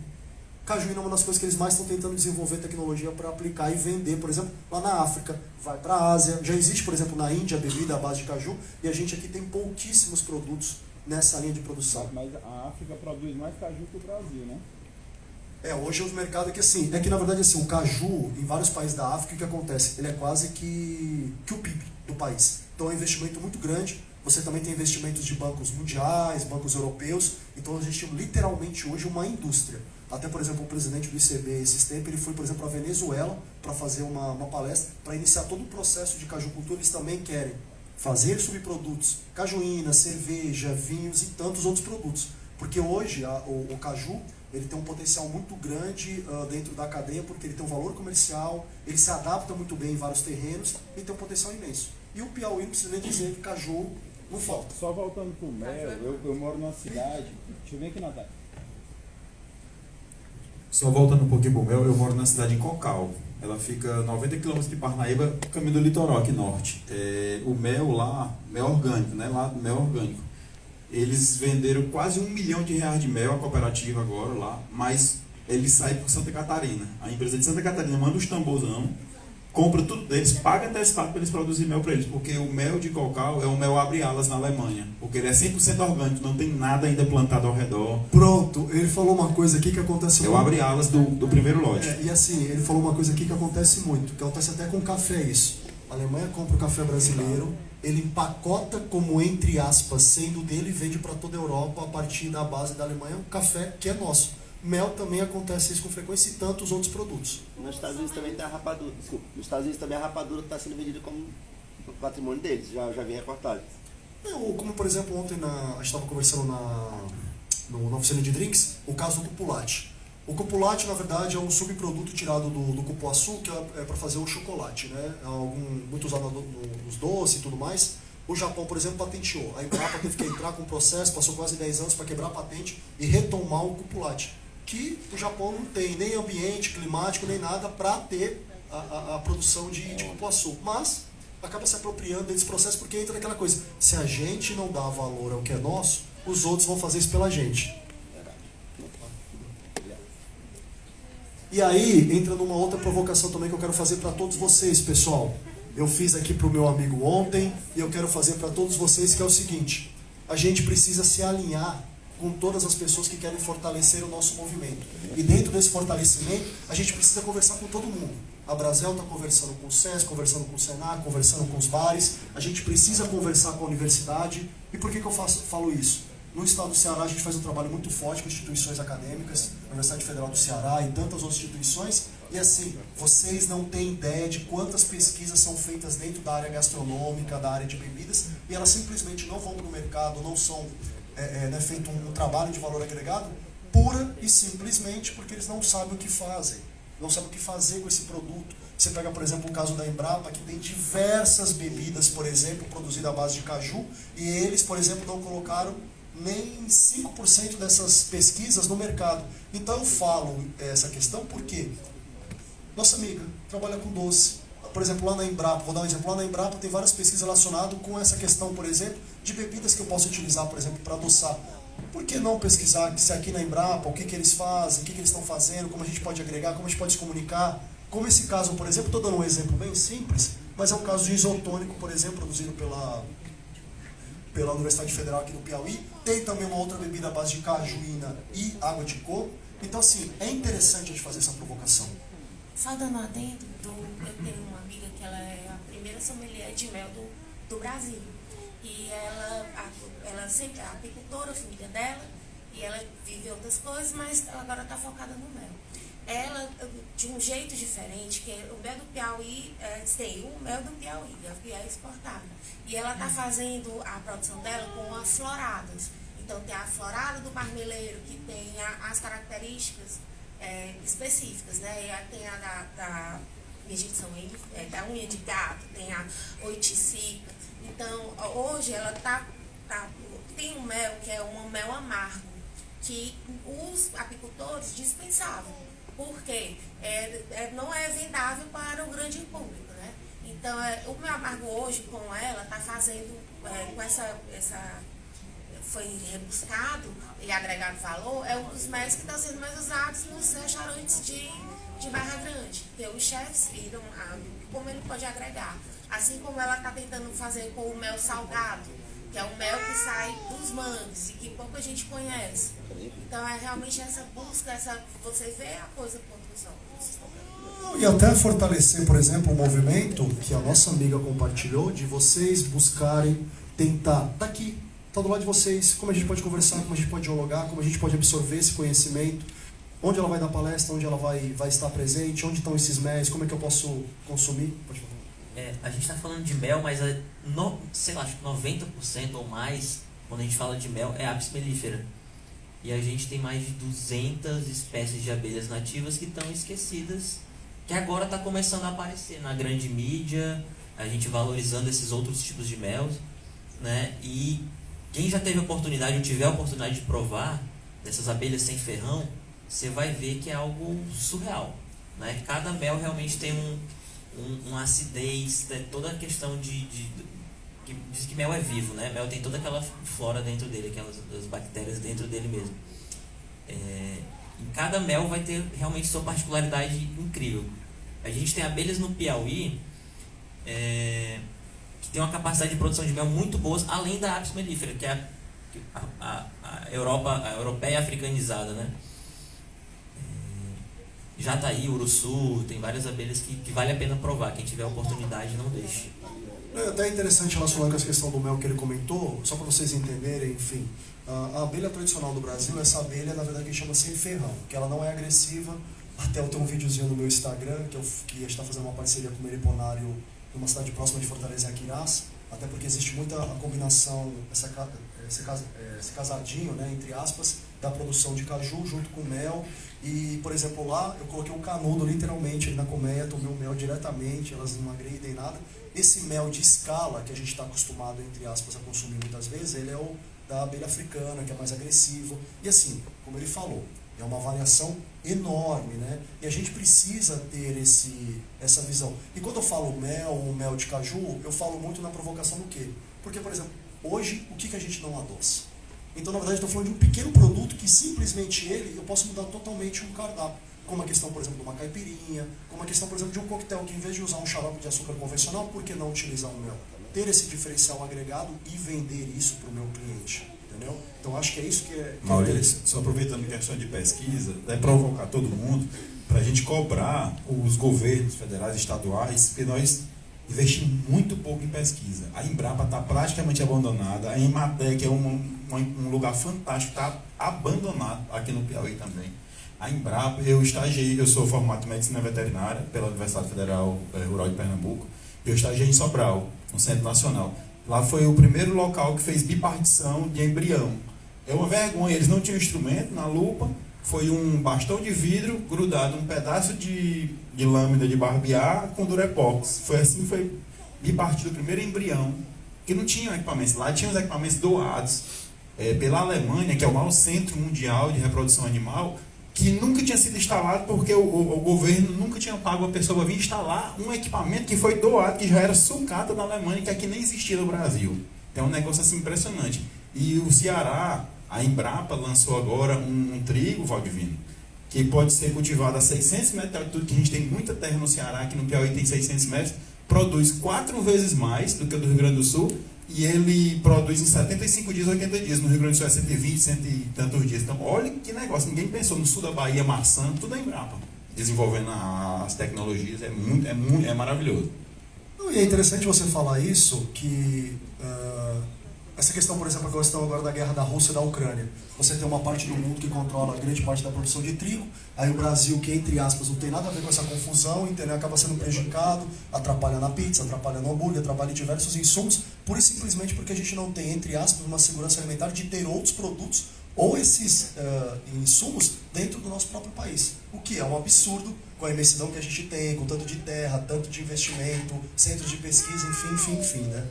Cajuína é uma das coisas que eles mais estão tentando desenvolver tecnologia para aplicar e vender, por exemplo, lá na África, vai para a Ásia. Já existe, por exemplo, na Índia, a bebida à base de caju, e a gente aqui tem pouquíssimos produtos nessa linha de produção. Mas a África produz mais caju que o Brasil, né? Hoje o mercado é que assim, na verdade assim, o caju em vários países da África, o que acontece? Ele é quase que o PIB do país. Então é um investimento muito grande. Você também tem investimentos de bancos mundiais, bancos europeus. Então a gente tem literalmente hoje uma indústria. Até, por exemplo, o presidente do ICB, esses tempos, ele foi, por exemplo, para a Venezuela para fazer uma palestra, para iniciar todo o processo de cajucultura. Eles também querem fazer subprodutos, cajuína, cerveja, vinhos e tantos outros produtos. Porque hoje o caju ele tem um potencial muito grande dentro da cadeia, porque ele tem um valor comercial, ele se adapta muito bem em vários terrenos e tem um potencial imenso. E o Piauí não precisa nem dizer que caju não falta. Só voltando pro mel, eu moro numa cidade, deixa eu ver aqui, Natália. Só voltando um pouquinho pro mel, eu moro na cidade de Cocal. Ela fica 90 km de Parnaíba, caminho do litoral aqui norte. O mel lá, mel orgânico, né? Lá, mel orgânico. Eles venderam quase R$1 milhão de mel, a cooperativa agora lá, mas ele sai por Santa Catarina. A empresa de Santa Catarina manda os tamborzão, compra tudo deles, paga antecipado para eles produzirem mel para eles, porque o mel de Cocal é um mel abre-alas na Alemanha, porque ele é 100% orgânico, não tem nada ainda plantado ao redor. Pronto, ele falou uma coisa aqui que acontece muito. É o abre-alas do primeiro lote. E assim, ele falou uma coisa aqui que acontece muito, que acontece até com café isso. A Alemanha compra o café brasileiro, ele empacota como, entre aspas, sendo dele, e vende para toda a Europa a partir da base da Alemanha, o café que é nosso. Mel também acontece isso com frequência e tantos outros produtos. Nos Estados Unidos também tem a rapadura. Desculpa, nos Estados Unidos também a rapadura está sendo vendida como patrimônio deles, já vi reportagens. Como, por exemplo, ontem a gente estava conversando na oficina de drinks, o caso do cupulate. O cupulate, na verdade, é um subproduto tirado do cupuaçu, que é para fazer o chocolate, né? Muito usado nos doces e tudo mais. O Japão, por exemplo, patenteou. A Embrapa teve que entrar com um processo, passou quase 10 anos para quebrar a patente e retomar o cupulate. Que o Japão não tem nem ambiente climático, nem nada para ter a produção de cupuaçu. Mas acaba se apropriando desse processo porque entra naquela coisa. Se a gente não dá valor ao que é nosso, os outros vão fazer isso pela gente. E aí, entra numa outra provocação também que eu quero fazer para todos vocês, pessoal. Eu fiz aqui para o meu amigo ontem e eu quero fazer para todos vocês, que é o seguinte. A gente precisa se alinhar com todas as pessoas que querem fortalecer o nosso movimento. E dentro desse fortalecimento, a gente precisa conversar com todo mundo. A Brasel está conversando com o SES, conversando com o Senac, conversando com os bares. A gente precisa conversar com a universidade. E por que eu falo isso? No estado do Ceará, a gente faz um trabalho muito forte com instituições acadêmicas, a Universidade Federal do Ceará e tantas outras instituições. E assim, vocês não têm ideia de quantas pesquisas são feitas dentro da área gastronômica, da área de bebidas, e elas simplesmente não vão para o mercado, não são feito um trabalho de valor agregado, pura e simplesmente porque eles não sabem o que fazem, não sabem o que fazer com esse produto. Você pega, por exemplo, o caso da Embrapa, que tem diversas bebidas, por exemplo, produzidas à base de caju, e eles, por exemplo, não colocaram nem 5% dessas pesquisas no mercado. Então eu falo essa questão porque nossa amiga trabalha com doce. Por exemplo, lá na Embrapa, vou dar um exemplo, lá na Embrapa tem várias pesquisas relacionadas com essa questão, por exemplo, de bebidas que eu posso utilizar, por exemplo, para adoçar. Por que não pesquisar se aqui na Embrapa, o que eles fazem, o que eles estão fazendo, como a gente pode agregar, como a gente pode se comunicar. Como esse caso, por exemplo, estou dando um exemplo bem simples, mas é um caso de isotônico, por exemplo, produzido pela Universidade Federal aqui no Piauí. Tem também uma outra bebida à base de cajuína e água de coco. Então, assim, é interessante a gente fazer essa provocação. Só dando adendo, eu tenho uma amiga que ela é a primeira sommelier de mel do Brasil. E ela sempre é apicultora, a família dela, e ela vive outras coisas, mas ela agora está focada no mel. Ela, de um jeito diferente, que o mel do Piauí, tem o mel do Piauí, que é exportado. E ela está fazendo a produção dela com as floradas. Então tem a florada do marmeleiro, que tem as características específicas, né? E tem a da injeção da unha de gato, tem a oiticica. Então, hoje ela tem um mel que é um mel amargo, que os apicultores dispensavam, porque não é vendável para o grande público, né? Então, o mel amargo hoje, com ela, está fazendo, com essa foi rebuscado e agregado valor, é um dos métodos que está sendo mais usados nos restaurantes de Barra Grande. Porque os chefs viram como ele pode agregar. Assim como ela está tentando fazer com o mel salgado, que é o mel que sai dos mangues e que pouca gente conhece. Então é realmente essa busca, você vê a coisa com outros olhos. E até fortalecer, por exemplo, o movimento que a nossa amiga compartilhou, de vocês buscarem tentar, tá aqui, tá do lado de vocês, como a gente pode conversar, como a gente pode dialogar, como a gente pode absorver esse conhecimento, onde ela vai dar palestra, onde ela vai estar presente, onde estão esses méis, como é que eu posso consumir? Pode falar. A gente está falando de mel, mas sei lá, acho que 90% ou mais, quando a gente fala de mel, é apis mellifera. E a gente tem mais de 200 espécies de abelhas nativas que estão esquecidas, que agora está começando a aparecer na grande mídia, a gente valorizando esses outros tipos de mel, né? E quem já teve a oportunidade ou tiver a oportunidade de provar dessas abelhas sem ferrão, você vai ver que é algo surreal, né? Cada mel realmente tem uma acidez, toda a questão que diz que mel é vivo, né? Mel tem toda aquela flora dentro dele, aquelas bactérias dentro dele mesmo. Em cada mel vai ter realmente sua particularidade incrível. A gente tem abelhas no Piauí que tem uma capacidade de produção de mel muito boas, além da apis mellifera, que é a europeia africanizada, né? Jataí, Uruçu, tem várias abelhas que vale a pena provar. Quem tiver a oportunidade, não deixe. É até interessante relacionado com essa questão do mel que ele comentou, só para vocês entenderem, enfim. A abelha tradicional do Brasil, essa abelha, na verdade, que chama sem ferrão, que ela não é agressiva. Até eu tenho um videozinho no meu Instagram, que a gente está fazendo uma parceria com o Meriponário numa cidade próxima de Fortaleza, Aquirás, até porque existe muita a combinação, esse casadinho, né, entre aspas, da produção de caju junto com mel. E, por exemplo, lá eu coloquei um canudo literalmente ali na colmeia, tomei o mel diretamente, elas não agridem nada. Esse mel de escala, que a gente está acostumado, entre aspas, a consumir muitas vezes, ele é o da abelha africana, que é mais agressivo. E assim, como ele falou, é uma variação enorme, né? E a gente precisa ter essa visão. E quando eu falo mel de caju, eu falo muito na provocação do quê? Porque, por exemplo, hoje, o que a gente não adoça? Então, na verdade, eu estou falando de um pequeno produto que simplesmente eu posso mudar totalmente um cardápio. Como a questão, por exemplo, de uma caipirinha, como a questão, por exemplo, de um coquetel que, em vez de usar um xarope de açúcar convencional, por que não utilizar um mel? Ter esse diferencial agregado e vender isso para o meu cliente. Entendeu? Então, acho que é isso que é Maurício, só aproveitando a questão de pesquisa, é provocar todo mundo para a gente cobrar os governos federais e estaduais, porque nós investimos muito pouco em pesquisa. A Embrapa está praticamente abandonada, a Emater, é um lugar fantástico, está abandonado aqui no Piauí também. A Embrapa, eu sou formado em medicina veterinária pela Universidade Federal Rural de Pernambuco, eu estagiei em Sobral, no Centro Nacional. Lá foi o primeiro local que fez bipartição de embrião. É uma vergonha, eles não tinham instrumento na lupa, foi um bastão de vidro grudado, um pedaço de lâmina de barbear com durepox. Foi assim, foi bipartido o primeiro embrião, que não tinha equipamentos. Lá tinha os equipamentos doados pela Alemanha, que é o maior centro mundial de reprodução animal, que nunca tinha sido instalado porque o governo nunca tinha pago a pessoa para vir instalar um equipamento que foi doado, que já era sucata na Alemanha, que aqui nem existia no Brasil. Então é um negócio assim impressionante. E o Ceará, a Embrapa lançou agora um trigo, Valdivino, que pode ser cultivado a 600 metros de altitude, que a gente tem muita terra no Ceará, aqui no Piauí tem 600 metros, produz 4 vezes mais do que o do Rio Grande do Sul, e ele produz em 75 dias, 80 dias. No Rio Grande do Sul é 120, cento e tantos dias. Então, olha que negócio. Ninguém pensou no sul da Bahia, maçã, tudo é Embrapa. Desenvolvendo as tecnologias, é maravilhoso. E é interessante você falar isso, que essa questão, por exemplo, a questão agora da guerra da Rússia e da Ucrânia. Você tem uma parte do mundo que controla grande parte da produção de trigo, aí o Brasil, que entre aspas não tem nada a ver com essa confusão, entendeu? Acaba sendo prejudicado, atrapalha na pizza, atrapalha no hambúrguer, atrapalha em diversos insumos, pura e simplesmente porque a gente não tem, entre aspas, uma segurança alimentar de ter outros produtos ou esses insumos dentro do nosso próprio país. O que é um absurdo com a imensidão que a gente tem, com tanto de terra, tanto de investimento, centros de pesquisa, enfim, né?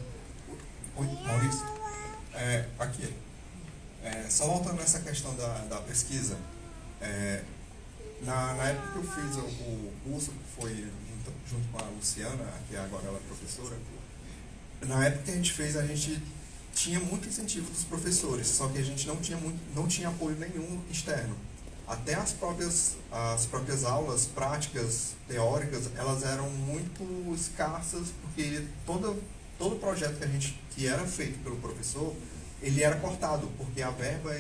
Oi, Maurício. Aqui. Só voltando nessa questão da pesquisa, na época que eu fiz o curso, que foi junto com a Luciana, que agora ela é professora, na época que a gente tinha muito incentivo dos professores, só que a gente não tinha apoio nenhum externo. Até as próprias aulas práticas, teóricas, elas eram muito escassas, porque todo projeto que era feito pelo professor, ele era cortado, porque a verba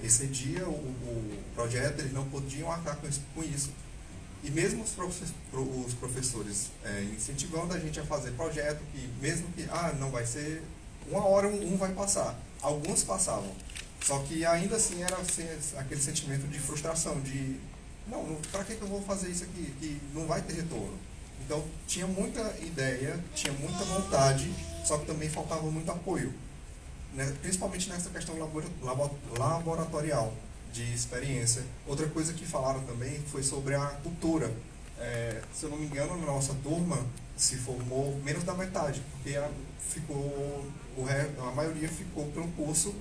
excedia o projeto, eles não podiam arcar com isso. E mesmo os professores incentivando a gente a fazer projeto, que mesmo que não vai ser, uma hora um vai passar. Alguns passavam. Só que ainda assim era aquele sentimento de frustração, de para que eu vou fazer isso aqui, que não vai ter retorno. Então tinha muita ideia, tinha muita vontade, só que também faltava muito apoio, né? Principalmente nessa questão laboratorial, de experiência. Outra coisa que falaram também foi sobre a cultura. Se eu não me engano, na nossa turma se formou menos da metade, porque a maioria ficou pelo curso,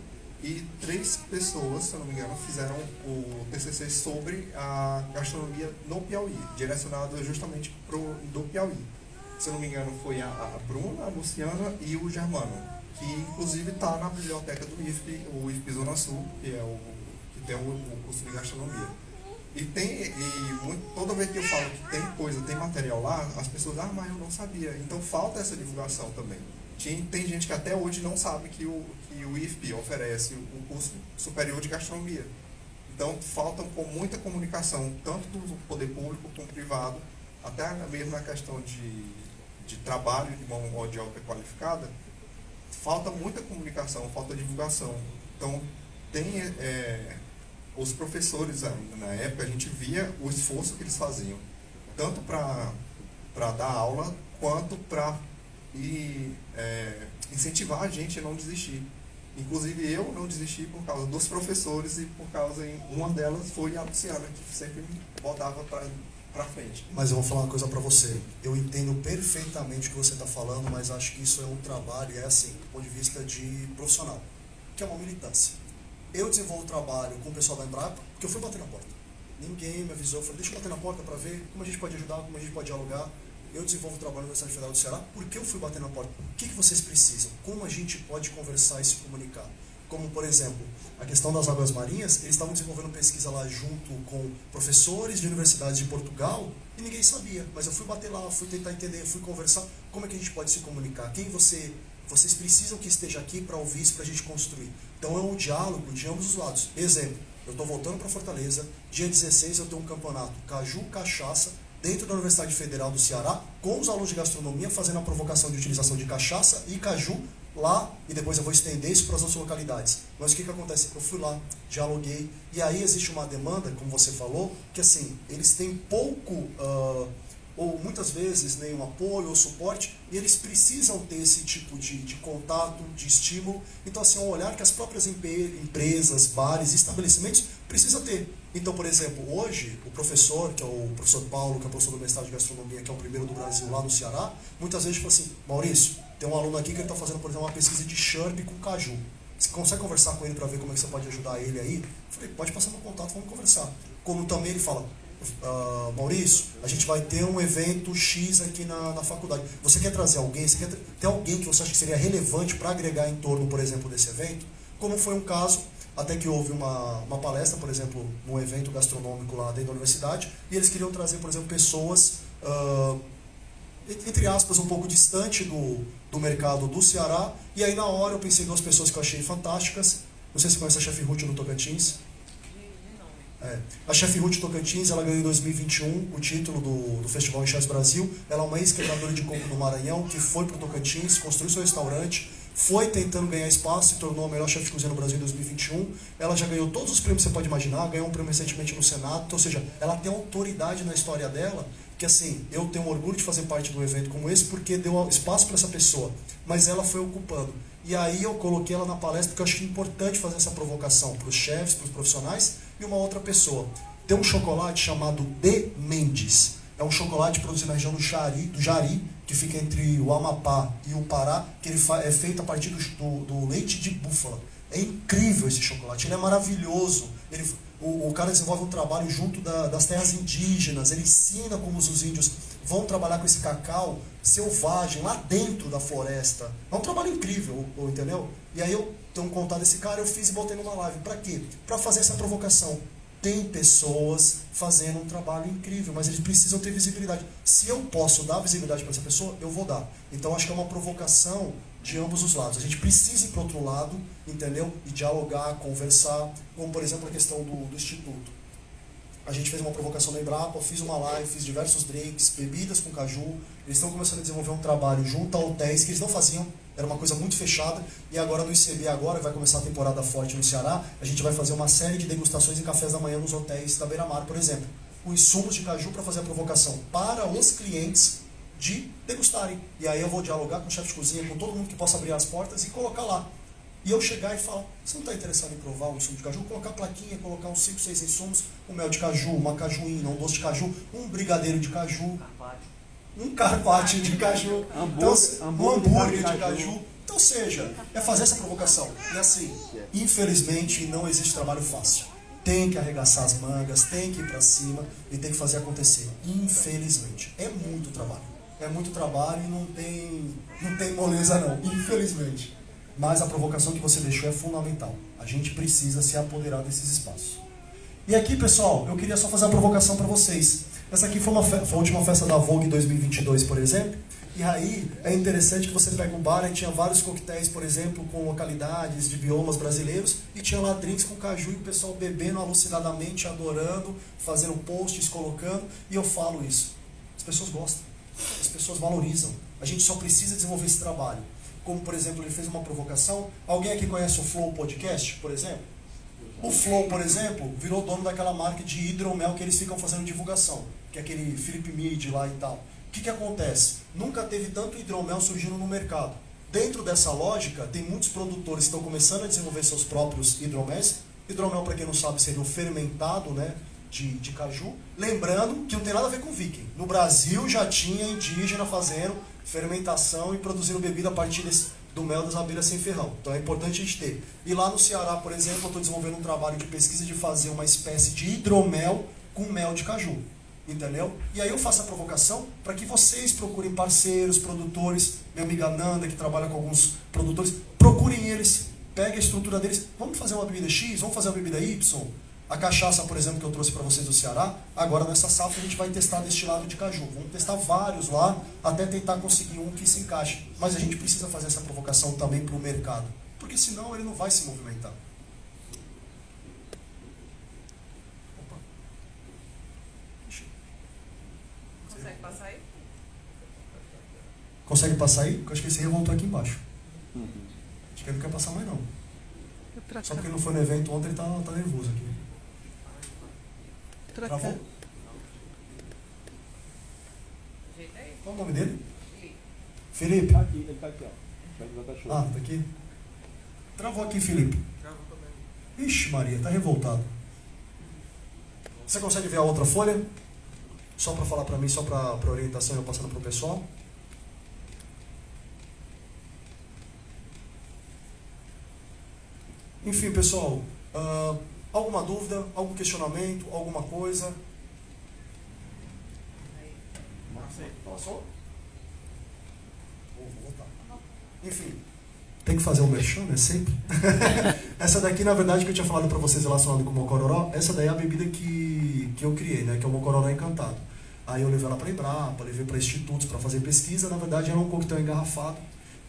e 3 pessoas, se eu não me engano, fizeram o TCC sobre a gastronomia no Piauí, direcionado justamente do Piauí. Se eu não me engano, foi a Bruna, a Luciana e o Germano, que inclusive está na biblioteca do IFP, o IFP Zona Sul, que tem o curso de gastronomia. Toda vez que eu falo que tem material lá, as pessoas, mas eu não sabia. Então falta essa divulgação também. Tem gente que até hoje não sabe que o IFP oferece o curso superior de gastronomia. Então falta muita comunicação, tanto do poder público como privado, até mesmo na questão de trabalho de mão de obra qualificada. Falta muita comunicação, falta divulgação. Então os professores, na época, a gente via o esforço que eles faziam, tanto para dar aula, quanto para incentivar a gente a não desistir. Inclusive eu não desisti por causa dos professores, e uma delas foi a Luciana, que sempre me botava para frente. Mas eu vou falar uma coisa para você. Eu entendo perfeitamente o que você está falando, mas acho que isso é um trabalho, do ponto de vista de profissional, que é uma militância. Eu desenvolvo trabalho com o pessoal da Embrapa, porque eu fui bater na porta. Ninguém me avisou, eu falei, deixa eu bater na porta para ver como a gente pode ajudar, como a gente pode dialogar. Eu desenvolvo trabalho na Universidade Federal do Ceará, porque eu fui bater na porta. O que vocês precisam? Como a gente pode conversar e se comunicar? Como, por exemplo, a questão das águas marinhas, eles estavam desenvolvendo pesquisa lá junto com professores de universidades de Portugal, e ninguém sabia. Mas eu fui bater lá, fui tentar entender, fui conversar. Como é que a gente pode se comunicar? Vocês precisam que esteja aqui para ouvir isso, para a gente construir. Então é um diálogo de ambos os lados. Exemplo, eu estou voltando para Fortaleza, dia 16 eu tenho um campeonato Caju Cachaça, dentro da Universidade Federal do Ceará, com os alunos de gastronomia fazendo a provocação de utilização de cachaça e caju lá, e depois eu vou estender isso para as outras localidades. Mas o que acontece? Eu fui lá, dialoguei, e aí existe uma demanda, como você falou, que eles têm pouco, ou muitas vezes nenhum apoio ou suporte, e eles precisam ter esse tipo de contato, de estímulo. Então, é um olhar que as próprias empresas, bares, estabelecimentos precisam ter. Então, por exemplo, hoje, o professor, que é o professor Paulo, que é o professor do mestrado de gastronomia, que é o primeiro do Brasil lá no Ceará, muitas vezes fala assim, Maurício, tem um aluno aqui que ele está fazendo, por exemplo, uma pesquisa de Sherp com caju. Você consegue conversar com ele para ver como é que você pode ajudar ele aí? Eu falei, pode passar meu contato, vamos conversar. Como também ele fala, Maurício, a gente vai ter um evento X aqui na faculdade. Você quer trazer alguém? Você quer ter alguém que você acha que seria relevante para agregar em torno, por exemplo, desse evento? Como foi um caso, até que houve uma palestra, por exemplo, num evento gastronômico lá dentro da universidade, e eles queriam trazer, por exemplo, pessoas, entre aspas, um pouco distante do mercado do Ceará, e aí na hora eu pensei em 2 pessoas que eu achei fantásticas. Não sei se você conhece a chefe Ruth do Tocantins. A chefe Ruth Tocantins, ela ganhou em 2021 o título do Festival Enxás Brasil. Ela é uma ex-quebradora de coco no Maranhão, que foi para o Tocantins, construiu seu restaurante, foi tentando ganhar espaço, se tornou a melhor chefe de cozinha no Brasil em 2021. Ela já ganhou todos os prêmios que você pode imaginar, ganhou um prêmio recentemente no Senado. Então, ou seja, ela tem autoridade na história dela, que eu tenho orgulho de fazer parte de um evento como esse, porque deu espaço para essa pessoa, mas ela foi ocupando. E aí eu coloquei ela na palestra, porque eu acho que é importante fazer essa provocação para os chefes, para os profissionais, e uma outra pessoa. Tem um chocolate chamado De Mendes. É um chocolate produzido na região do Jari, que fica entre o Amapá e o Pará, que ele é feito a partir do leite de búfala. É incrível esse chocolate, ele é maravilhoso. O cara desenvolve um trabalho junto das terras indígenas, ele ensina como os índios vão trabalhar com esse cacau selvagem, lá dentro da floresta. É um trabalho incrível, entendeu? E aí eu tenho contado esse cara, eu fiz e botei numa live. Pra quê? Pra fazer essa provocação. Tem pessoas fazendo um trabalho incrível, mas eles precisam ter visibilidade. Se eu posso dar visibilidade para essa pessoa, eu vou dar. Então acho que é uma provocação de ambos os lados. A gente precisa ir para o outro lado, entendeu? E dialogar, conversar, como por exemplo a questão do Instituto. A gente fez uma provocação na Embrapa, fiz uma live, fiz diversos drinks, bebidas com caju. Eles estão começando a desenvolver um trabalho junto a hotéis que eles não faziam, era uma coisa muito fechada. E agora no ICB, agora vai começar a temporada forte no Ceará, a gente vai fazer uma série de degustações e cafés da manhã nos hotéis da Beira-Mar, por exemplo. Com insumos de caju para fazer a provocação para os clientes de degustarem. E aí eu vou dialogar com o chefe de cozinha, com todo mundo que possa abrir as portas e colocar lá. E eu chegar e falar, você não está interessado em provar um insumo de caju? Colocar plaquinha, colocar uns 5, 6 insumos, um mel de caju, uma cajuína, um doce de caju, um brigadeiro de caju, um carpaccio de caju, um hambúrguer de caju. Então, seja, é fazer essa provocação. E assim, infelizmente, não existe trabalho fácil. Tem que arregaçar as mangas, tem que ir para cima e tem que fazer acontecer. Infelizmente. É muito trabalho. É muito trabalho e não tem moleza não, infelizmente. Mas a provocação que você deixou é fundamental. A gente precisa se apoderar desses espaços. E aqui, pessoal, eu queria só fazer uma provocação para vocês. Essa aqui foi a última festa da Vogue 2022, por exemplo. E aí é interessante que você pega um bar e tinha vários coquetéis, por exemplo, com localidades de biomas brasileiros. E tinha lá drinks com caju e o pessoal bebendo alucinadamente, adorando, fazendo posts, colocando. E eu falo isso. As pessoas gostam. As pessoas valorizam. A gente só precisa desenvolver esse trabalho. Como, por exemplo, ele fez uma provocação. Alguém aqui conhece o Flow Podcast, por exemplo? O Flow, por exemplo, virou dono daquela marca de hidromel que eles ficam fazendo divulgação, que é aquele Felipe Mid lá e tal. O que acontece? Nunca teve tanto hidromel surgindo no mercado. Dentro dessa lógica, tem muitos produtores que estão começando a desenvolver seus próprios hidroméis. Hidromel, para quem não sabe, seria o fermentado, né, de caju. Lembrando que não tem nada a ver com viking. No Brasil já tinha indígena fazendo fermentação e produzindo bebida a partir do mel das abelhas sem ferrão. Então é importante a gente ter. E lá no Ceará, por exemplo, eu estou desenvolvendo um trabalho de pesquisa de fazer uma espécie de hidromel com mel de caju. Entendeu? E aí eu faço a provocação para que vocês procurem parceiros, produtores. Minha amiga Nanda, que trabalha com alguns produtores, procurem eles, peguem a estrutura deles. Vamos fazer uma bebida X, vamos fazer uma bebida Y. A cachaça, por exemplo, que eu trouxe para vocês do Ceará, agora nessa safra a gente vai testar destilado de caju. Vamos testar vários lá, até tentar conseguir um que se encaixe. Mas a gente precisa fazer essa provocação também para o mercado, porque senão ele não vai se movimentar. Opa. Consegue passar aí? Consegue passar aí? Porque eu acho que esse revoltou aqui embaixo. Acho que ele não quer passar mais não. Só porque ele não foi no evento ontem, ele tá nervoso aqui. Travou? Ajeita aí. Qual o nome dele? Felipe. Felipe. Ele tá aqui, ó. Ah, tá aqui? Travou aqui, Felipe. Travou também. Ixi, Maria, tá revoltado. Você consegue ver a outra folha? Só para falar para mim, só para orientação e eu passando para o pessoal. Enfim, pessoal, alguma dúvida, algum questionamento, alguma coisa? Passou? Vou voltar. Enfim, tem que fazer o merchan, né? Sempre. Essa daqui, na verdade, que eu tinha falado para vocês relacionado com o Mocororó, essa daí é a bebida que eu criei, né? Que é o Mocororó Encantado. Aí eu levei ela para Embrapa, levei para institutos para fazer pesquisa. Na verdade, era um coquetel engarrafado,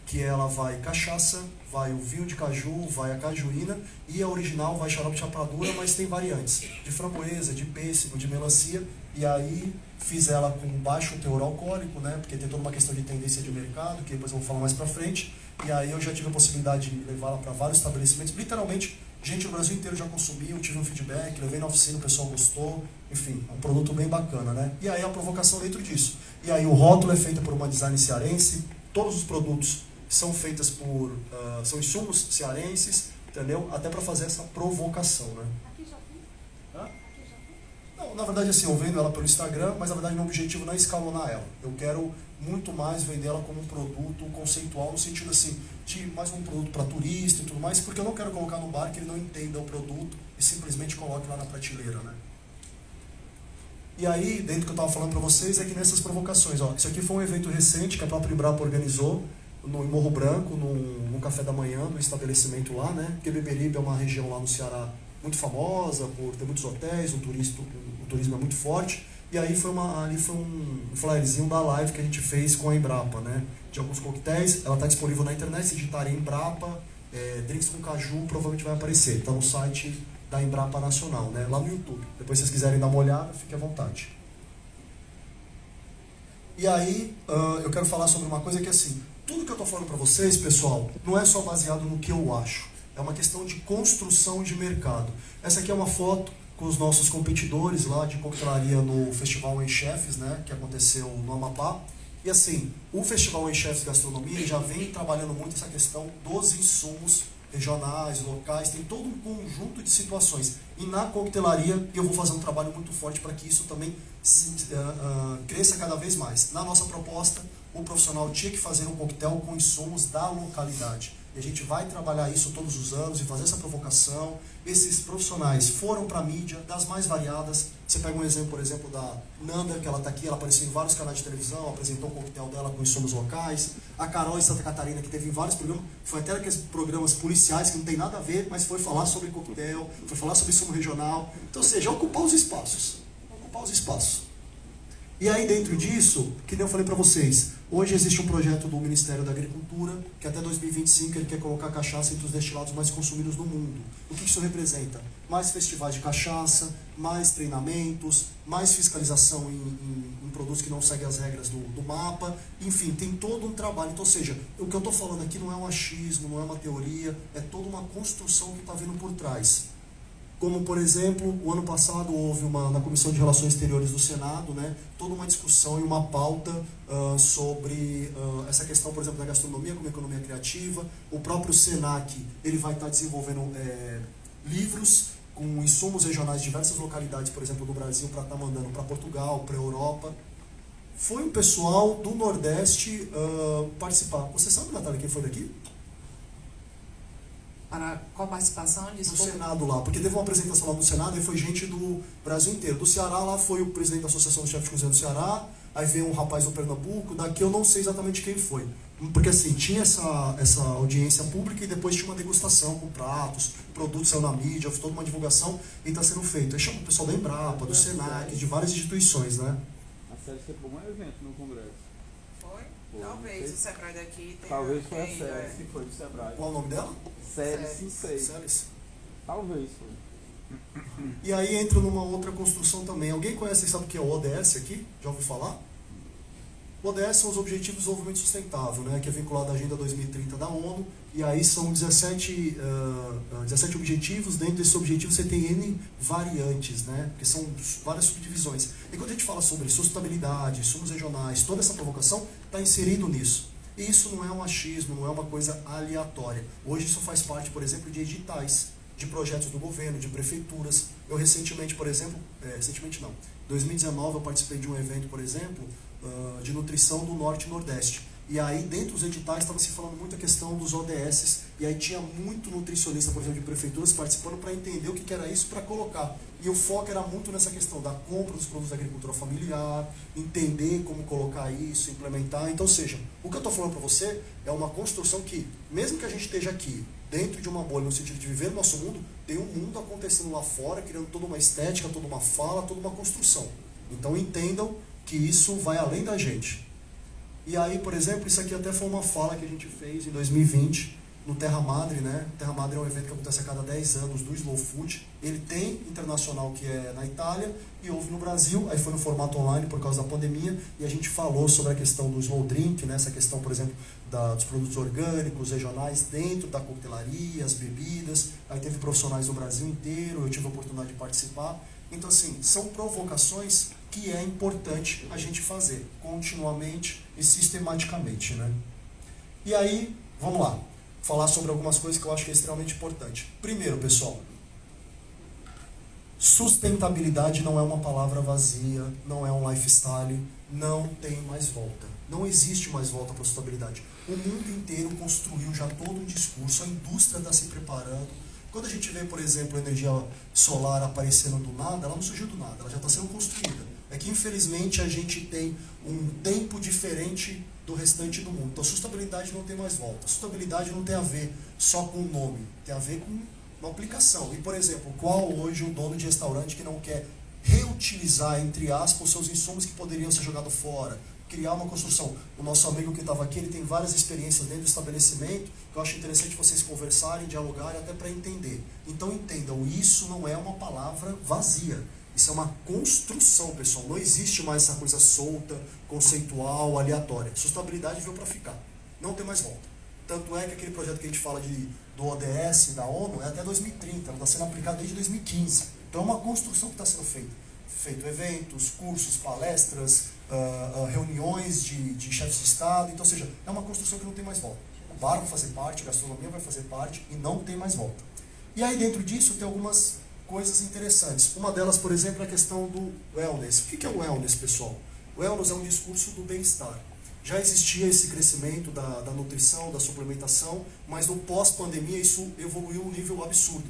que ela vai cachaça, vai o vinho de caju, vai a cajuína, e a original vai xarope de rapadura, mas tem variantes de framboesa, de pêssego, de melancia. E aí fiz ela com baixo teor alcoólico, né? Porque tem toda uma questão de tendência de mercado, que depois eu vou falar mais pra frente. E aí eu já tive a possibilidade de levá-la para vários estabelecimentos. Literalmente, gente no Brasil inteiro já consumiu, tive um feedback, levei na oficina, o pessoal gostou. Enfim, é um produto bem bacana, né? E aí a provocação dentro disso. E aí o rótulo é feito por uma design cearense, todos os produtos são feitas por, são insumos cearenses, entendeu? Até para fazer essa provocação, né? Aqui já vi? Hã? Aqui já vi? Não, na verdade assim, eu vendo ela pelo Instagram, mas na verdade meu objetivo não é escalonar ela. Eu quero muito mais vender ela como um produto conceitual, no sentido assim, de mais um produto para turista e tudo mais, porque eu não quero colocar no bar que ele não entenda o produto e simplesmente coloque lá na prateleira, né? E aí, dentro do que eu estava falando para vocês, é que nessas provocações, ó, isso aqui foi um evento recente que a própria Embrapa organizou no em Morro Branco, no café da manhã do estabelecimento lá, né? Porque Beberibe é uma região lá no Ceará muito famosa por ter muitos hotéis, o turismo é muito forte. E aí ali foi um flyerzinho da live que a gente fez com a Embrapa, né? De alguns coquetéis, ela está disponível na internet, se digitarem Embrapa, drinks com caju, provavelmente vai aparecer. Está no site da Embrapa Nacional, né? Lá no YouTube. Depois, se vocês quiserem dar uma olhada, fique à vontade. E aí, eu quero falar sobre uma coisa que, assim, tudo que eu estou falando para vocês, pessoal, não é só baseado no que eu acho. É uma questão de construção de mercado. Essa aqui é uma foto com os nossos competidores lá de coquetelaria no Festival em Chefs, né? Que aconteceu no Amapá. E, assim, o Festival em Chefs Gastronomia já vem trabalhando muito essa questão dos insumos regionais, locais, tem todo um conjunto de situações. E na coquetelaria eu vou fazer um trabalho muito forte para que isso também cresça cada vez mais. Na nossa proposta, o profissional tinha que fazer um coquetel com insumos da localidade. E a gente vai trabalhar isso todos os anos e fazer essa provocação. Esses profissionais foram para a mídia, das mais variadas. Você pega um exemplo, por exemplo, da Nanda, que ela está aqui, ela apareceu em vários canais de televisão, apresentou o coquetel dela com insumos locais. A Carol em Santa Catarina, que teve em vários programas, foi até aqueles programas policiais que não tem nada a ver, mas foi falar sobre coquetel, foi falar sobre insumo regional. Então, ou seja, ocupar os espaços. Ocupar os espaços. E aí, dentro disso, que nem eu falei para vocês, hoje existe um projeto do Ministério da Agricultura, que até 2025 ele quer colocar a cachaça entre os destilados mais consumidos no mundo. O que isso representa? Mais festivais de cachaça, mais treinamentos, mais fiscalização em produtos que não seguem as regras do mapa. Enfim, tem todo um trabalho. Então, ou seja, o que eu estou falando aqui não é um achismo, não é uma teoria, é toda uma construção que está vindo por trás. Como, por exemplo, o ano passado houve na Comissão de Relações Exteriores do Senado, né, toda uma discussão e uma pauta sobre essa questão, por exemplo, da gastronomia como economia criativa. O próprio Senac ele vai estar desenvolvendo livros com insumos regionais de diversas localidades, por exemplo, do Brasil, para estar mandando para Portugal, para a Europa. Foi um pessoal do Nordeste participar. Você sabe, Natália, quem foi daqui? Para qual participação? Desculpa. Do Senado lá, porque teve uma apresentação lá no Senado e foi gente do Brasil inteiro. Do Ceará lá foi o presidente da Associação dos Chefes de Cozinha do Ceará, aí veio um rapaz do Pernambuco, daqui eu não sei exatamente quem foi. Porque assim, tinha essa audiência pública e depois tinha uma degustação com pratos, produtos saiu na mídia, houve toda uma divulgação e está sendo feito. Aí chama o pessoal da Embrapa, do Senac, de várias instituições, né? A série foi um evento no Congresso. Foi? Foi, Talvez o Sebrae daqui tenha... Talvez foi a série, se foi do Sebrae. Qual o nome dela? Série, não sei. Séries. Talvez foi. E aí entra numa outra construção também. Alguém conhece, sabe o que é o ODS aqui? Já ouviu falar? O ODS são os Objetivos de Desenvolvimento Sustentável, né, que é vinculado à Agenda 2030 da ONU, e aí são 17 objetivos. Dentro desses objetivos você tem N variantes, né, que são várias subdivisões. E quando a gente fala sobre sustentabilidade, insumos regionais, toda essa provocação está inserido nisso. E isso não é um achismo, não é uma coisa aleatória. Hoje isso faz parte, por exemplo, de editais, de projetos do governo, de prefeituras. Eu recentemente, por exemplo, recentemente não, em 2019 eu participei de um evento, por exemplo, de nutrição do Norte e Nordeste. E aí, dentro dos editais, estava se falando muito a questão dos ODS, e aí tinha muito nutricionista, por exemplo, de prefeituras participando para entender o que era isso, para colocar. E o foco era muito nessa questão da compra dos produtos da agricultura familiar, entender como colocar isso, implementar. Então, ou seja, o que eu estou falando para você é uma construção que, mesmo que a gente esteja aqui, dentro de uma bolha, no sentido de viver no nosso mundo, tem um mundo acontecendo lá fora, criando toda uma estética, toda uma fala, toda uma construção. Então, entendam que isso vai além da gente. E aí, por exemplo, isso aqui até foi uma fala que a gente fez em 2020 no Terra Madre, né? Terra Madre é um evento que acontece a cada 10 anos do Slow Food. Ele tem internacional, que é na Itália, e houve no Brasil, aí foi no formato online por causa da pandemia, e a gente falou sobre a questão do Slow Drink, né? Essa questão, por exemplo, dos produtos orgânicos, regionais, dentro da coquetelaria, as bebidas. Aí teve profissionais do Brasil inteiro, eu tive a oportunidade de participar. Então, assim, são provocações que é importante a gente fazer continuamente e sistematicamente, né? E aí, vamos lá, falar sobre algumas coisas que eu acho que é extremamente importante. Primeiro, pessoal, Sustentabilidade não é uma palavra vazia, não é um lifestyle, não tem mais volta. Não existe mais volta para a sustentabilidade. O mundo inteiro construiu já todo um discurso, a indústria está se preparando. Quando a gente vê, por exemplo, a energia solar aparecendo do nada, ela não surgiu do nada, ela já está sendo construída. É que, infelizmente, a gente tem um tempo diferente do restante do mundo. Então, sustentabilidade não tem mais volta. Sustentabilidade não tem a ver só com o nome, tem a ver com uma aplicação. E, por exemplo, qual hoje o dono de restaurante que não quer reutilizar, entre aspas, os seus insumos que poderiam ser jogados fora, criar uma construção? O nosso amigo que estava aqui, ele tem várias experiências dentro do estabelecimento, que eu acho interessante vocês conversarem, dialogarem, até para entender. Então entendam, isso não é uma palavra vazia, isso é uma construção, pessoal. Não existe mais essa coisa solta, conceitual, aleatória. Sustentabilidade veio para ficar, não tem mais volta. Tanto é que aquele projeto que a gente fala do ODS, da ONU, é até 2030, ela está sendo aplicada desde 2015. Então é uma construção que está sendo feita. Feito eventos, cursos, palestras, reuniões de chefes de Estado. Então, ou seja, é uma construção que não tem mais volta. O bar vai fazer parte, a gastronomia vai fazer parte e não tem mais volta. E aí dentro disso tem algumas coisas interessantes. Uma delas, por exemplo, é a questão do wellness. O que é o wellness, pessoal? O wellness é um discurso do bem-estar. Já existia esse crescimento da nutrição, da suplementação, mas no pós-pandemia isso evoluiu um nível absurdo.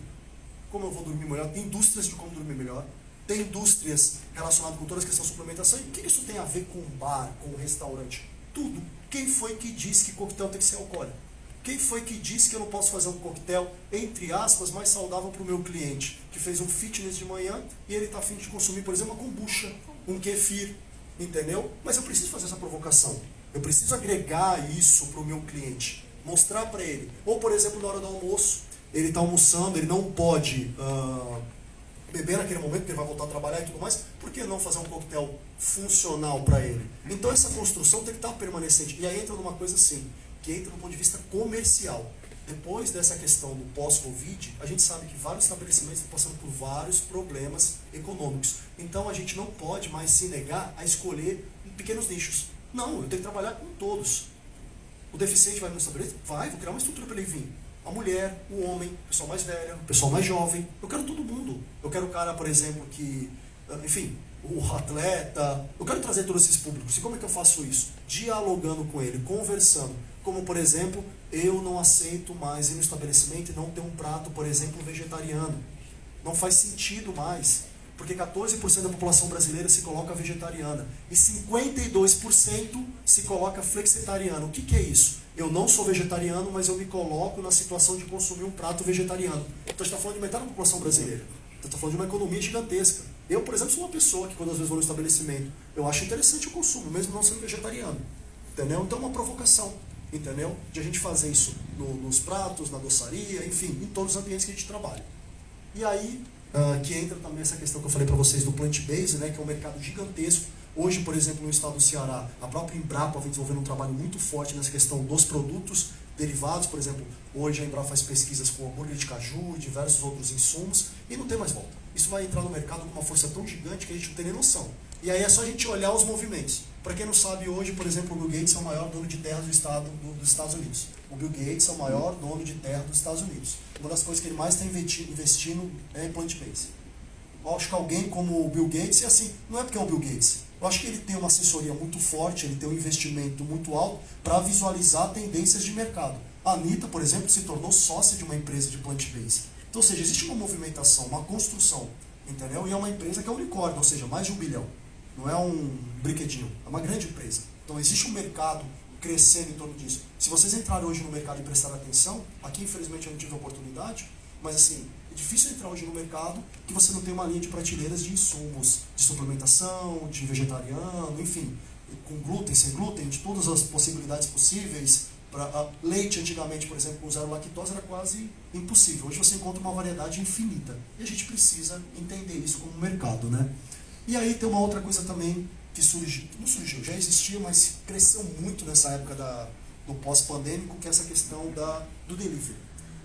Como eu vou dormir melhor? Tem indústrias de como dormir melhor. Tem indústrias relacionadas com toda a questão de suplementação. E o que isso tem a ver com bar, com restaurante? Tudo. Quem foi que disse que coquetel tem que ser alcoólico? Quem foi que disse que eu não posso fazer um coquetel, entre aspas, mais saudável para o meu cliente, que fez um fitness de manhã e ele está a fim de consumir, por exemplo, uma kombucha, um kefir, entendeu? Mas eu preciso fazer essa provocação. Eu preciso agregar isso para o meu cliente, mostrar para ele. Ou, por exemplo, na hora do almoço, ele está almoçando, ele não pode beber naquele momento, porque ele vai voltar a trabalhar e tudo mais, por que não fazer um coquetel funcional para ele? Então essa construção tem que estar permanecente. E aí entra numa coisa assim, que entra do ponto de vista comercial. Depois dessa questão do pós-Covid, a gente sabe que vários estabelecimentos estão passando por vários problemas econômicos. Então a gente não pode mais se negar a escolher pequenos nichos. Não, eu tenho que trabalhar com todos. O deficiente vai no estabelecimento? Vai, vou criar uma estrutura para ele vir. A mulher, o homem, o pessoal mais velho, o pessoal mais jovem. Eu quero todo mundo. Eu quero o cara, por exemplo, que... Enfim, o atleta. Eu quero trazer todos esses públicos. E como é que eu faço isso? Dialogando com ele, conversando. Como, por exemplo, eu não aceito mais ir no estabelecimento e não ter um prato, por exemplo, vegetariano. Não faz sentido mais. Porque 14% da população brasileira se coloca vegetariana. E 52% se coloca flexitariano. O que é isso? Eu não sou vegetariano, mas eu me coloco na situação de consumir um prato vegetariano. Então a gente está falando de metade da população brasileira. Então está falando de uma economia gigantesca. Eu, por exemplo, sou uma pessoa que quando às vezes vou no estabelecimento, eu acho interessante o consumo, mesmo não sendo vegetariano. Entendeu? Então é uma provocação. Entendeu? De a gente fazer isso nos pratos, na doçaria, enfim, em todos os ambientes que a gente trabalha. E aí, que entra também essa questão que eu falei para vocês do plant-based, né, que é um mercado gigantesco. Hoje, por exemplo, no estado do Ceará, a própria Embrapa vem desenvolvendo um trabalho muito forte nessa questão dos produtos derivados. Por exemplo, hoje a Embrapa faz pesquisas com hambúrguer de caju e diversos outros insumos e não tem mais volta. Isso vai entrar no mercado com uma força tão gigante que a gente não tem nem noção. E aí é só a gente olhar os movimentos. Para quem não sabe, hoje, por exemplo, o Bill Gates é o maior dono de terra dos Estados Unidos. O Bill Gates é o maior dono de terra dos Estados Unidos. Uma das coisas que ele mais está investindo é em plant-based. Eu acho que alguém como o Bill Gates, e assim, não é porque é o Bill Gates. Eu acho que ele tem uma assessoria muito forte, ele tem um investimento muito alto para visualizar tendências de mercado. A Anitta, por exemplo, se tornou sócia de uma empresa de plant-based. Então, ou seja, existe uma movimentação, uma construção, entendeu? E é uma empresa que é unicórnio, ou seja, mais de 1 bilhão. Não é um brinquedinho, é uma grande empresa. Então existe um mercado crescendo em torno disso. Se vocês entrarem hoje no mercado e prestarem atenção, aqui infelizmente eu não tive a oportunidade, mas assim, é difícil entrar hoje no mercado que você não tem uma linha de prateleiras de insumos, de suplementação, de vegetariano, enfim, com glúten, sem glúten, de todas as possibilidades possíveis. Leite antigamente, por exemplo, com zero lactose era quase impossível. Hoje você encontra uma variedade infinita. E a gente precisa entender isso como mercado, né? E aí tem uma outra coisa também que não surgiu, já existia, mas cresceu muito nessa época do pós-pandêmico, que é essa questão do delivery.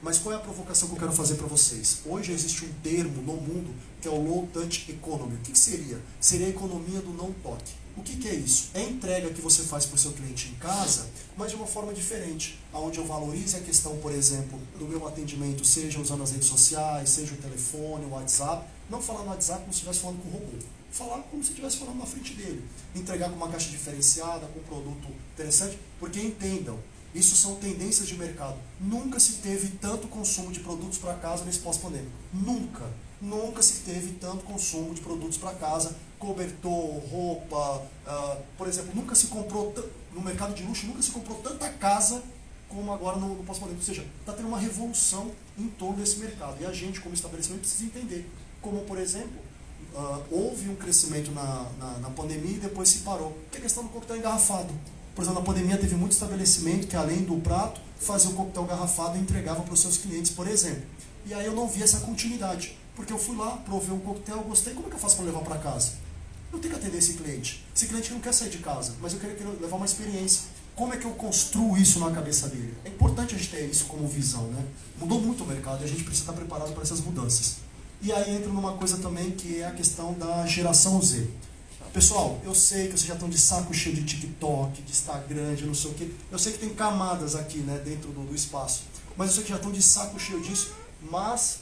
Mas qual é a provocação que eu quero fazer para vocês? Hoje existe um termo no mundo que é o low touch economy. O que seria? Seria a economia do não toque. O que é isso? É a entrega que você faz para o seu cliente em casa, mas de uma forma diferente, onde eu valorize a questão, por exemplo, do meu atendimento, seja usando as redes sociais, seja o telefone, o WhatsApp, não falar no WhatsApp como se estivesse falando com o robô, falar como se estivesse falando na frente dele, entregar com uma caixa diferenciada, com um produto interessante, porque entendam, isso são tendências de mercado. Nunca se teve tanto consumo de produtos para casa nesse pós-pandêmico. Nunca se teve tanto consumo de produtos para casa, cobertor, roupa, por exemplo, nunca se comprou, no mercado de luxo, nunca se comprou tanta casa como agora no pós-pandêmico. Ou seja, está tendo uma revolução em torno desse mercado. E a gente, como estabelecimento, precisa entender. Como, por exemplo, houve um crescimento na pandemia e depois se parou. Que é a questão do coquetel engarrafado. Por exemplo, na pandemia teve muito estabelecimento que, além do prato, fazia um coquetel engarrafado e entregava para os seus clientes, por exemplo. E aí eu não vi essa continuidade. Porque eu fui lá, provei um coquetel, gostei, como é que eu faço para levar para casa? Eu tenho que atender esse cliente. Esse cliente não quer sair de casa, mas eu quero levar uma experiência. Como é que eu construo isso na cabeça dele? É importante a gente ter isso como visão, né? Mudou muito o mercado e a gente precisa estar preparado para essas mudanças. E aí entra numa coisa também que é a questão da geração Z. Pessoal, eu sei que vocês já estão de saco cheio de TikTok, de Instagram, de não sei o quê. Eu sei que tem camadas aqui, né, dentro do espaço. Mas eu sei que já estão de saco cheio disso. Mas,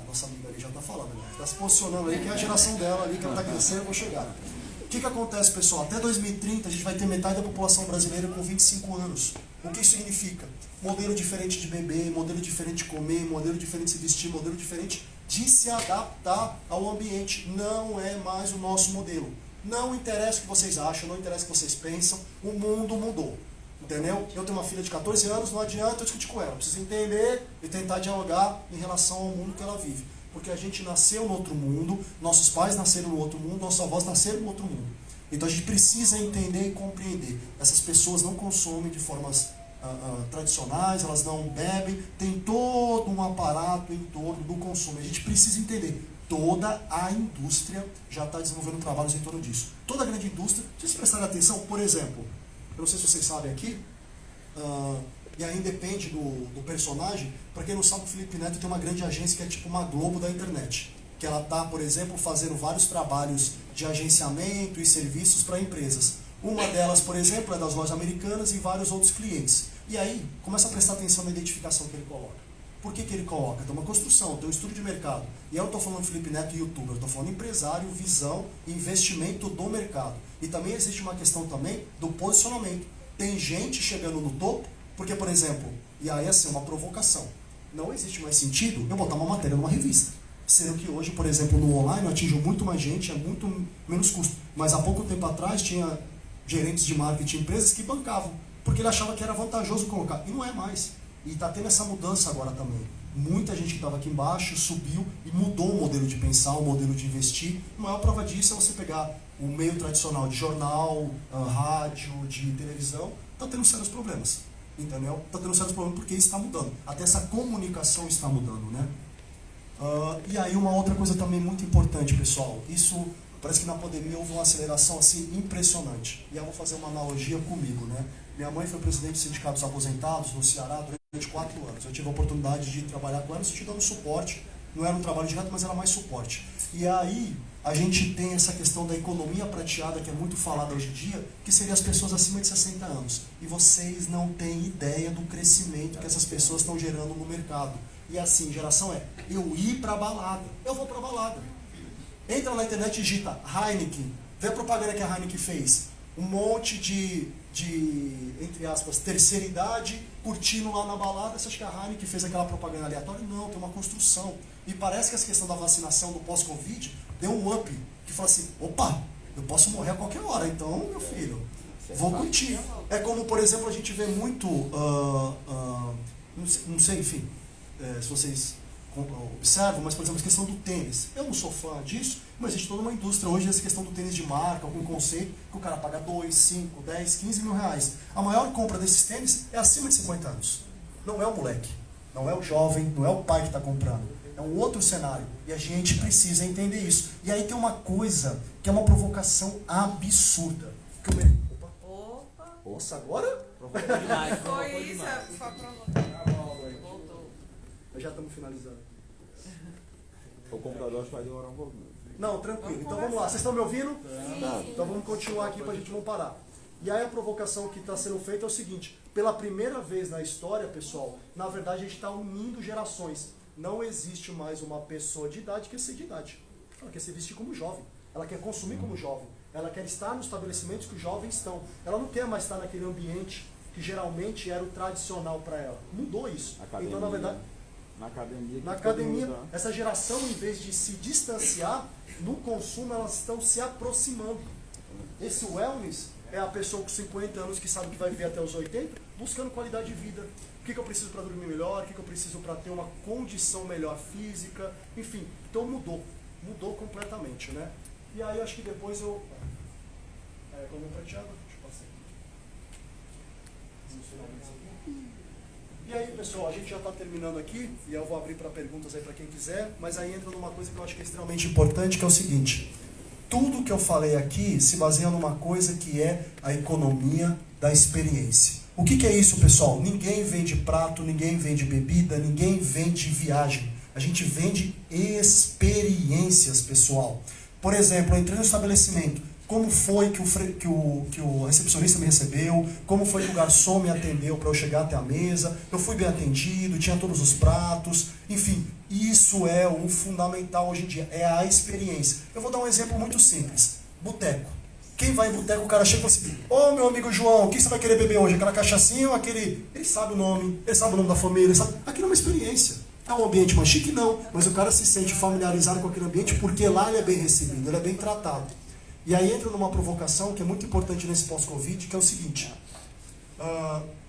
nossa amiga ali já está falando, né? Está se posicionando aí, que é a geração dela ali, que ela está crescendo, eu vou chegar. O que acontece, pessoal? Até 2030 a gente vai ter metade da população brasileira com 25 anos. O que isso significa? Modelo diferente de beber, modelo diferente de comer, modelo diferente de se vestir, modelo diferente de se adaptar ao ambiente. Não é mais o nosso modelo. Não interessa o que vocês acham, não interessa o que vocês pensam, o mundo mudou. Entendeu? Eu tenho uma filha de 14 anos, não adianta eu discutir com ela. Eu preciso entender e tentar dialogar em relação ao mundo que ela vive. Porque a gente nasceu no outro mundo, nossos pais nasceram no outro mundo, nossos avós nasceram no outro mundo. Então a gente precisa entender e compreender. Essas pessoas não consomem de formas tradicionais, elas não bebem, tem todo um aparato em torno do consumo. A gente precisa entender. Toda a indústria já está desenvolvendo trabalhos em torno disso. Toda a grande indústria, se vocês prestarem atenção, por exemplo, eu não sei se vocês sabem aqui, e aí depende do personagem, para quem não sabe, o Felipe Neto tem uma grande agência que é tipo uma Globo da internet, que ela está, por exemplo, fazendo vários trabalhos de agenciamento e serviços para empresas. Uma delas, por exemplo, é das lojas americanas e vários outros clientes. E aí, começa a prestar atenção na identificação que ele coloca. Por que ele coloca? Tem uma construção, tem um estudo de mercado. E eu não estou falando Felipe Neto youtuber, eu estou falando empresário, visão, investimento do mercado. E também existe uma questão também do posicionamento. Tem gente chegando no topo, porque, por exemplo, e aí assim, uma provocação. Não existe mais sentido eu botar uma matéria numa revista. Sendo que hoje, por exemplo, no online eu atinjo muito mais gente, é muito menos custo. Mas há pouco tempo atrás tinha gerentes de marketing, empresas que bancavam, porque ele achava que era vantajoso colocar. E não é mais. E está tendo essa mudança agora também. Muita gente que estava aqui embaixo subiu e mudou o modelo de pensar, o modelo de investir. A maior prova disso é você pegar o meio tradicional de jornal, rádio, de televisão, está tendo sérios problemas. Entendeu? Está tendo sérios problemas porque isso está mudando. Até essa comunicação está mudando, né? E aí uma outra coisa também muito importante, pessoal. Isso parece que na pandemia houve uma aceleração assim impressionante. E eu vou fazer uma analogia comigo, né? Minha mãe foi presidente do Sindicato dos Aposentados no Ceará durante 4 anos. Eu tive a oportunidade de trabalhar com ela, no sentido dando suporte. Não era um trabalho direto, mas era mais suporte. E aí a gente tem essa questão da economia prateada, que é muito falada hoje em dia, que seria as pessoas acima de 60 anos. E vocês não têm ideia do crescimento que essas pessoas estão gerando no mercado. E assim, geração é, eu ir pra balada. Eu vou pra balada. Entra na internet e digita Heineken. Vê a propaganda que a Heineken fez. Um monte de entre aspas, terceira idade, curtindo lá na balada. Você acha que a Heineken fez aquela propaganda aleatória? Não, tem uma construção. E parece que essa questão da vacinação do pós-Covid deu um up, que fala assim, opa, eu posso morrer a qualquer hora, então, meu filho, vou curtir. É como, por exemplo, a gente vê muito, não sei, enfim, se vocês observam, mas, por exemplo, a questão do tênis. Eu não sou fã disso, mas existe toda uma indústria hoje nessa questão do tênis de marca, com conceito, que o cara paga 2, 5, 10, 15 mil reais. A maior compra desses tênis é acima de 50 anos. Não é o moleque, não é o jovem, não é o pai que está comprando. É um outro cenário. E a gente precisa entender isso. E aí tem uma coisa que é uma provocação absurda. Opa! Nossa, agora? Foi isso, foi provocado. Voltou. Já estamos finalizando. O computador acho que vai demorar um pouquinho. Não, tranquilo. Então vamos lá. Vocês estão me ouvindo? Sim. Então vamos continuar aqui para a gente não parar. E aí a provocação que está sendo feita é o seguinte: pela primeira vez na história, pessoal, na verdade a gente está unindo gerações. Não existe mais uma pessoa de idade que quer ser de idade. Ela quer se vestir como jovem. Ela quer consumir como jovem. Ela quer estar nos estabelecimentos que os jovens estão. Ela não quer mais estar naquele ambiente que geralmente era o tradicional para ela. Mudou isso. Academia, então, na verdade, na academia, essa geração, em vez de se distanciar no consumo, elas estão se aproximando. Esse wellness é a pessoa com 50 anos que sabe que vai viver até os 80, buscando qualidade de vida. O que eu preciso para dormir melhor? O que eu preciso para ter uma condição melhor física? Enfim, então mudou. Mudou completamente, né? E aí acho que depois eu... Como prateado? Deixa eu passar aqui. E aí, pessoal, a gente já está terminando aqui, e eu vou abrir para perguntas aí para quem quiser, mas aí entra numa coisa que eu acho que é extremamente importante, que é o seguinte: tudo que eu falei aqui se baseia numa coisa que é a economia da experiência. O que é isso, pessoal? Ninguém vende prato, ninguém vende bebida, ninguém vende viagem. A gente vende experiências, pessoal. Por exemplo, eu entrei no estabelecimento. Como foi que o recepcionista me recebeu? Como foi que o garçom me atendeu para eu chegar até a mesa? Eu fui bem atendido, tinha todos os pratos. Enfim, isso é o fundamental hoje em dia, é a experiência. Eu vou dar um exemplo muito simples. Boteco. Quem vai em boteco, o cara chega e fala assim: ô meu amigo João, o que você vai querer beber hoje? Aquela cachaçinha ou aquele... Ele sabe o nome da família, ele sabe... Aquilo é uma experiência. É um ambiente mais chique? Não. Mas o cara se sente familiarizado com aquele ambiente porque lá ele é bem recebido, ele é bem tratado. E aí entra numa provocação que é muito importante nesse pós-Covid, que é o seguinte: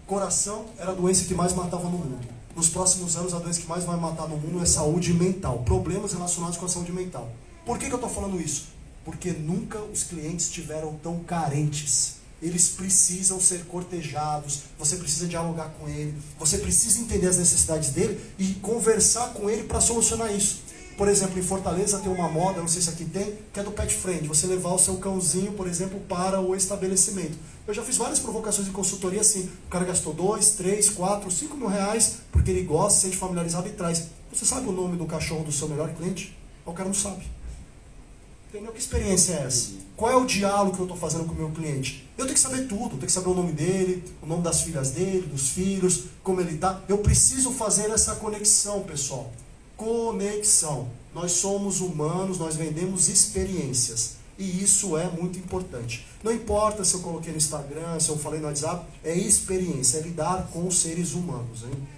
coração era a doença que mais matava no mundo. Nos próximos anos, a doença que mais vai matar no mundo é saúde mental, problemas relacionados com a saúde mental. Por que eu estou falando isso? Porque nunca os clientes estiveram tão carentes. Eles precisam ser cortejados, você precisa dialogar com ele, você precisa entender as necessidades dele e conversar com ele para solucionar isso. Por exemplo, em Fortaleza tem uma moda, não sei se aqui tem, que é do pet friend, você levar o seu cãozinho, por exemplo, para o estabelecimento. Eu já fiz várias provocações em consultoria assim: o cara gastou 2, 3, 4, 5 mil reais porque ele gosta, se sente familiarizado e traz. Você sabe o nome do cachorro do seu melhor cliente? O cara não sabe. Entendeu? Que experiência é essa? Qual é o diálogo que eu estou fazendo com o meu cliente? Eu tenho que saber tudo, eu tenho que saber o nome dele, o nome das filhas dele, dos filhos, como ele está. Eu preciso fazer essa conexão, pessoal. Conexão. Nós somos humanos, nós vendemos experiências. E isso é muito importante. Não importa se eu coloquei no Instagram, se eu falei no WhatsApp, é experiência, é lidar com os seres humanos, hein?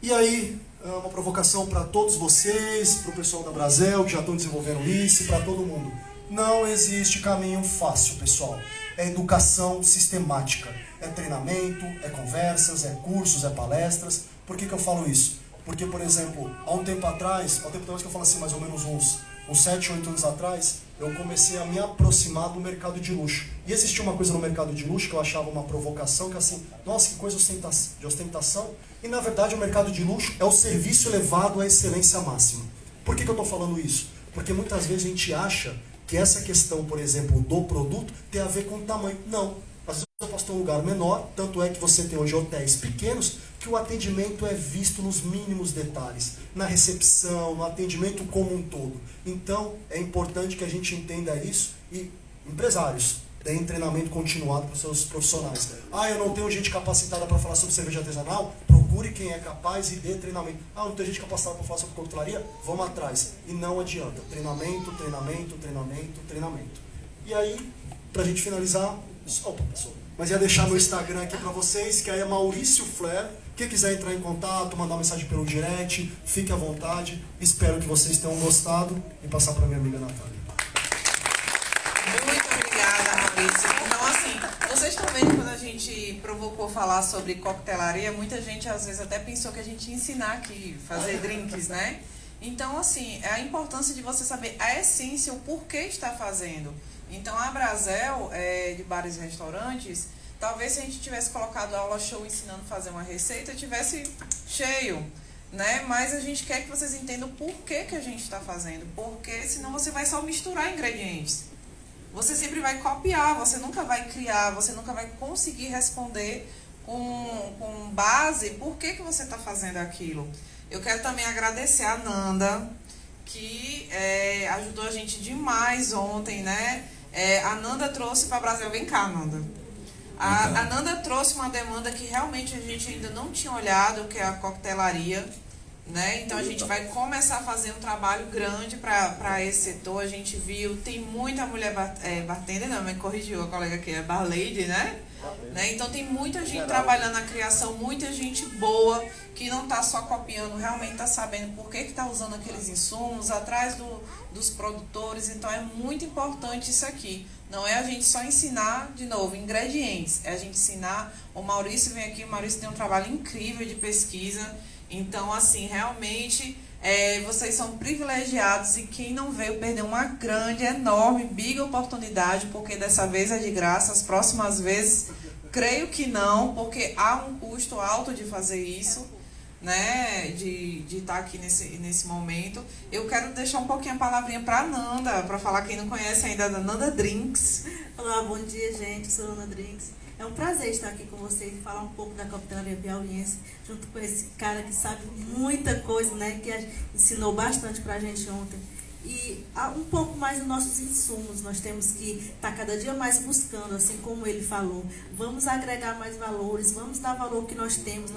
E aí, uma provocação para todos vocês, para o pessoal da Brasel, que já estão desenvolvendo isso, para todo mundo. Não existe caminho fácil, pessoal. É educação sistemática. É treinamento, é conversas, é cursos, é palestras. Por que eu falo isso? Porque, por exemplo, há um tempo atrás que eu falo assim, mais ou menos uns 7, 8 anos atrás, eu comecei a me aproximar do mercado de luxo. E existia uma coisa no mercado de luxo que eu achava uma provocação, que assim, nossa, que coisa de ostentação. E na verdade o mercado de luxo é o serviço elevado à excelência máxima. Por que eu estou falando isso? Porque muitas vezes a gente acha que essa questão, por exemplo, do produto tem a ver com o tamanho. Não. Às vezes eu posso ter um lugar menor, tanto é que você tem hoje hotéis pequenos, que o atendimento é visto nos mínimos detalhes, na recepção, no atendimento como um todo. Então, é importante que a gente entenda isso e, empresários, deem treinamento continuado para os seus profissionais. Eu não tenho gente capacitada para falar sobre cerveja artesanal? Procure quem é capaz e dê treinamento. Não tenho gente capacitada para falar sobre coquetelaria? Vamos atrás. E não adianta. Treinamento, treinamento, treinamento, treinamento. E aí, para a gente finalizar, mas ia deixar meu Instagram aqui para vocês, que aí é Maurício Flair. Quem quiser entrar em contato, mandar mensagem pelo direct, fique à vontade. Espero que vocês tenham gostado e passar para minha amiga Natália. Muito obrigada, Maurício. Então, assim, vocês estão vendo quando a gente provocou falar sobre coquetelaria, muita gente às vezes até pensou que a gente ia ensinar aqui, fazer drinks, né? Então, assim, é a importância de você saber a essência, o porquê está fazendo. Então, a Brasel, de bares e restaurantes, talvez se a gente tivesse colocado aula show ensinando a fazer uma receita, tivesse cheio, né? Mas a gente quer que vocês entendam o porquê que a gente está fazendo, porque senão você vai só misturar ingredientes. Você sempre vai copiar, você nunca vai criar, você nunca vai conseguir responder com base por que você está fazendo aquilo. Eu quero também agradecer a Nanda, que ajudou a gente demais ontem, né? A Nanda trouxe para o Brasil. Vem cá, Nanda. A Nanda trouxe uma demanda que realmente a gente ainda não tinha olhado, que é a coquetelaria, né? Então a gente vai começar a fazer um trabalho grande para esse setor. A gente viu, tem muita mulher bartender, não, me corrigiu a colega aqui, é barlady, né? Então tem muita gente trabalhando na criação, muita gente boa, que não está só copiando, realmente está sabendo por que está usando aqueles insumos, atrás dos produtores. Então é muito importante isso aqui. Não é a gente só ensinar, de novo, ingredientes, é a gente ensinar. O Maurício vem aqui, o Maurício tem um trabalho incrível de pesquisa. Então, assim, realmente, vocês são privilegiados, e quem não veio perdeu uma grande, enorme, big oportunidade, porque dessa vez é de graça. As próximas vezes, creio que não, porque há um custo alto de fazer isso, né, de estar aqui nesse momento. Eu quero deixar um pouquinho a palavrinha para a Nanda, para falar, quem não conhece ainda, da Nanda Drinks. Olá, bom dia, gente. Eu sou a Nanda Drinks. É um prazer estar aqui com vocês e falar um pouco da coquetelaria piauiense, junto com esse cara que sabe muita coisa, né, que ensinou bastante pra gente ontem. E um pouco mais dos nossos insumos, nós temos que estar cada dia mais buscando, assim como ele falou. Vamos agregar mais valores, vamos dar valor ao que nós temos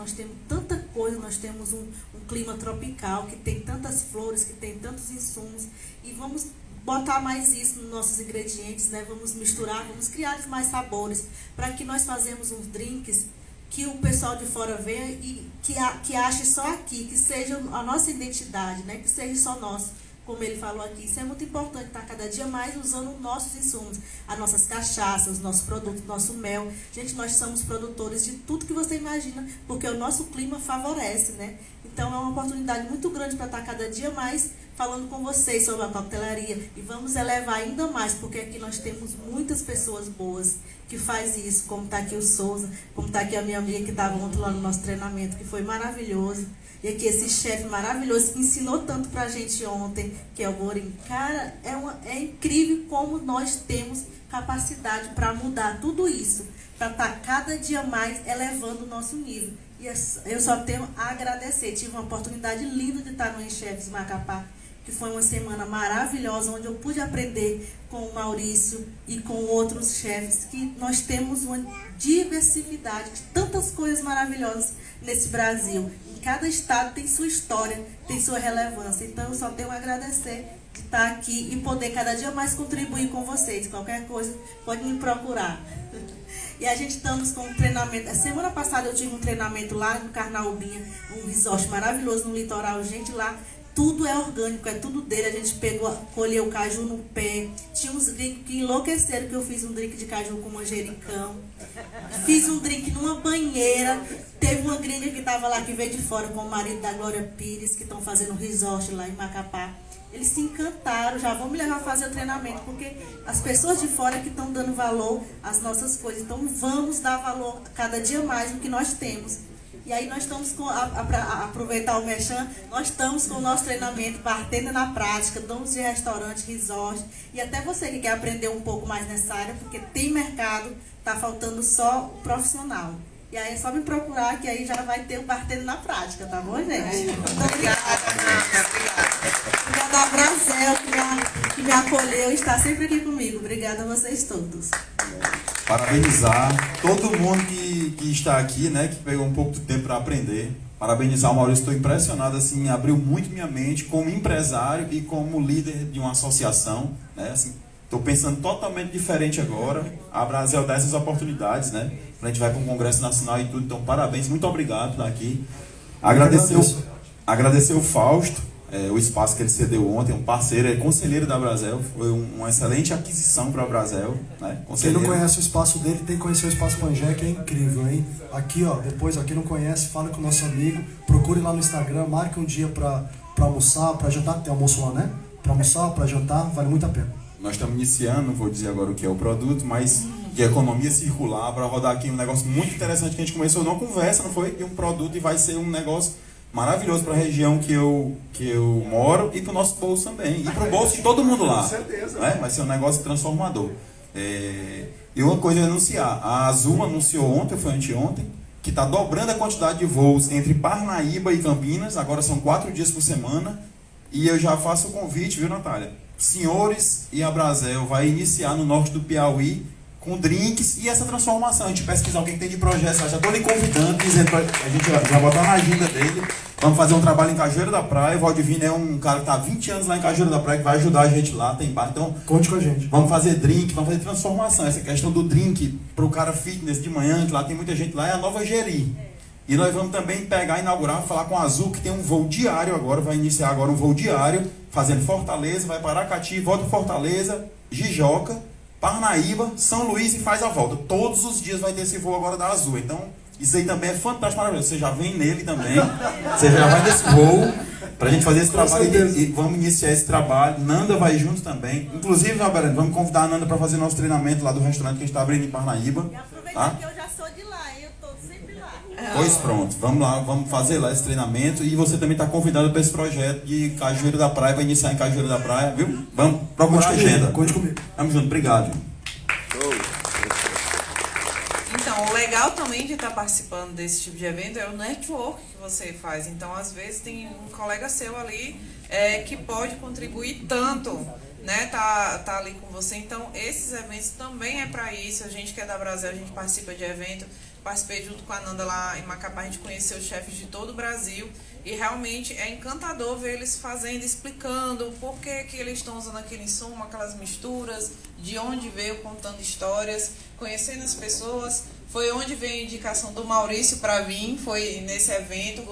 tanta coisa, nós temos um clima tropical, que tem tantas flores, que tem tantos insumos, e vamos botar mais isso nos nossos ingredientes, né? Vamos misturar, vamos criar mais sabores, para que nós fazemos uns drinks que o pessoal de fora venha e que ache só aqui, que seja a nossa identidade, né? Que seja só nosso. Como ele falou aqui, isso é muito importante, estar cada dia mais usando nossos insumos, as nossas cachaças, os nossos produtos, nosso mel. Gente, nós somos produtores de tudo que você imagina, porque o nosso clima favorece, né? Então é uma oportunidade muito grande para estar cada dia mais falando com vocês sobre a coquetelaria, e vamos elevar ainda mais, porque aqui nós temos muitas pessoas boas que faz isso, como está aqui o Souza, como está aqui a minha amiga que estava ontem lá no nosso treinamento, que foi maravilhoso. E aqui esse chefe maravilhoso que ensinou tanto pra gente ontem, que é o Borim. Cara, é incrível como nós temos capacidade para mudar tudo isso, para estar cada dia mais elevando o nosso nível. E eu só tenho a agradecer. Tive uma oportunidade linda de estar no Enchefes Macapá, que foi uma semana maravilhosa, onde eu pude aprender com o Maurício e com outros chefes, que nós temos uma diversidade de tantas coisas maravilhosas nesse Brasil. Em cada estado tem sua história, tem sua relevância. Então eu só tenho a agradecer de estar aqui e poder cada dia mais contribuir com vocês. Qualquer coisa, pode me procurar. E a gente estamos com um treinamento. A semana passada eu tive um treinamento lá no Carnaubinha, um resort maravilhoso no litoral. Gente, lá tudo é orgânico, é tudo dele. A gente colheu o caju no pé. Tinha uns drinks que enlouqueceram, que eu fiz um drink de caju com manjericão. Fiz um drink numa banheira. Teve uma gringa que estava lá, que veio de fora com o marido da Glória Pires, que estão fazendo um resort lá em Macapá. Eles se encantaram, já vão me levar a fazer o treinamento, porque as pessoas de fora que estão dando valor às nossas coisas. Então vamos dar valor cada dia mais no que nós temos. E aí nós estamos para aproveitar o merchan, nós estamos com o nosso treinamento Bartender na Prática, donos de restaurante, resort, e até você que quer aprender um pouco mais nessa área, porque tem mercado, está faltando só o profissional. E aí é só me procurar, que aí já vai ter o Bartender na Prática, tá bom, gente? Muito obrigada. Obrigada a Brasil, que me acolheu e está sempre aqui comigo. Obrigada a vocês todos. Parabenizar todo mundo que está aqui, né, que pegou um pouco de tempo para aprender. Parabenizar o Maurício, estou impressionado, assim, abriu muito minha mente como empresário e como líder de uma associação, né, assim, estou pensando totalmente diferente agora. A Brasil dá essas oportunidades, né, a gente vai para um congresso nacional e tudo, então parabéns, muito obrigado por estar aqui. Agradecer o Fausto, o espaço que ele cedeu ontem, um parceiro, é conselheiro da Brasel, foi uma excelente aquisição para a Brasel, né? Quem não conhece o espaço dele tem que conhecer o espaço Pangé, que é incrível, hein? Aqui, ó, depois, ó, quem não conhece, fala com o nosso amigo, procure lá no Instagram, marque um dia para almoçar, para jantar, tem almoço lá, né? Para almoçar, para jantar, vale muito a pena. Nós estamos iniciando, não vou dizer agora o que é o produto, mas de economia circular, para rodar aqui um negócio muito interessante que a gente começou numa conversa, não foi? De um produto, e vai ser um negócio maravilhoso para a região que eu moro e para o nosso bolso também. E para o bolso de todo mundo lá. Com certeza. Né? Vai ser um negócio transformador. E uma coisa é anunciar. A Azul anunciou ontem, foi anteontem, que está dobrando a quantidade de voos entre Parnaíba e Campinas, agora são 4 dias por semana, e eu já faço o convite, viu, Natália? Senhores, e a Brasel vai iniciar no norte do Piauí com drinks e essa transformação. A gente pesquisar o que tem de projeto, já estou lhe convidando, dizendo pra a gente já botar na agenda dele. Vamos fazer um trabalho em Cajueiro da Praia. O Valdivino é um cara que está há 20 anos lá em Cajueiro da Praia, que vai ajudar a gente lá, tem bar. Então, conte com a gente. Vamos fazer drink, vamos fazer transformação. Essa questão do drink para o cara fitness de manhã, que lá tem muita gente lá, é a nova Geri. E nós vamos também pegar, inaugurar, falar com a Azul, que tem um voo diário agora, vai iniciar agora um voo diário, fazendo Fortaleza, vai para Aracati, volta para Fortaleza, Jijoca, Parnaíba, São Luís e faz a volta. Todos os dias vai ter esse voo agora da Azul. Então, isso aí também é fantástico, maravilhoso. Você já vem nele também, você já vai nesse voo, pra gente fazer esse trabalho e vamos iniciar esse trabalho. Nanda vai junto também. Inclusive, Roberto, vamos convidar a Nanda para fazer nosso treinamento lá do restaurante que a gente está abrindo em Parnaíba. E aproveitar Tá? que eu já sou de lá, eu tô sempre lá. Pois pronto, vamos lá, vamos fazer lá esse treinamento. E você também está convidado para esse projeto de Cajueiro da Praia, vai iniciar em Cajueiro da Praia, viu? Vamos, procura a agenda. Conte comigo. Vamos junto, obrigado. Então, o legal também de estar participando desse tipo de evento é o network que você faz. Então, às vezes, tem um colega seu ali que pode contribuir tanto, né? Tá ali com você. Então, esses eventos também é para isso. A gente que é da Brasil, a gente participa de evento. Participei junto com a Nanda lá em Macapá, a gente conheceu chefes de todo o Brasil. E realmente é encantador ver eles fazendo, explicando por que eles estão usando aquele insumo, aquelas misturas, de onde veio, contando histórias, conhecendo as pessoas. Foi onde veio a indicação do Maurício para vir, foi nesse evento.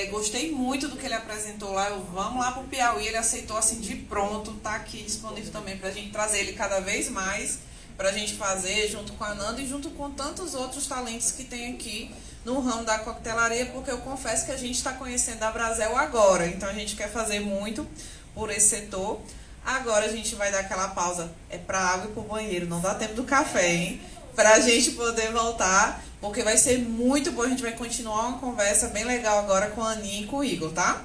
Gostei muito do que ele apresentou lá. Vamos lá para o Piauí, ele aceitou assim de pronto, está aqui disponível também para a gente trazer ele cada vez mais, para a gente fazer junto com a Nanda e junto com tantos outros talentos que tem aqui no ramo da coquetelaria, porque eu confesso que a gente está conhecendo a Brasel agora, então a gente quer fazer muito por esse setor. Agora a gente vai dar aquela pausa, é para água e para o banheiro, não dá tempo do café, hein? Para a gente poder voltar, porque vai ser muito bom, a gente vai continuar uma conversa bem legal agora com a Aninha e com o Igor, tá?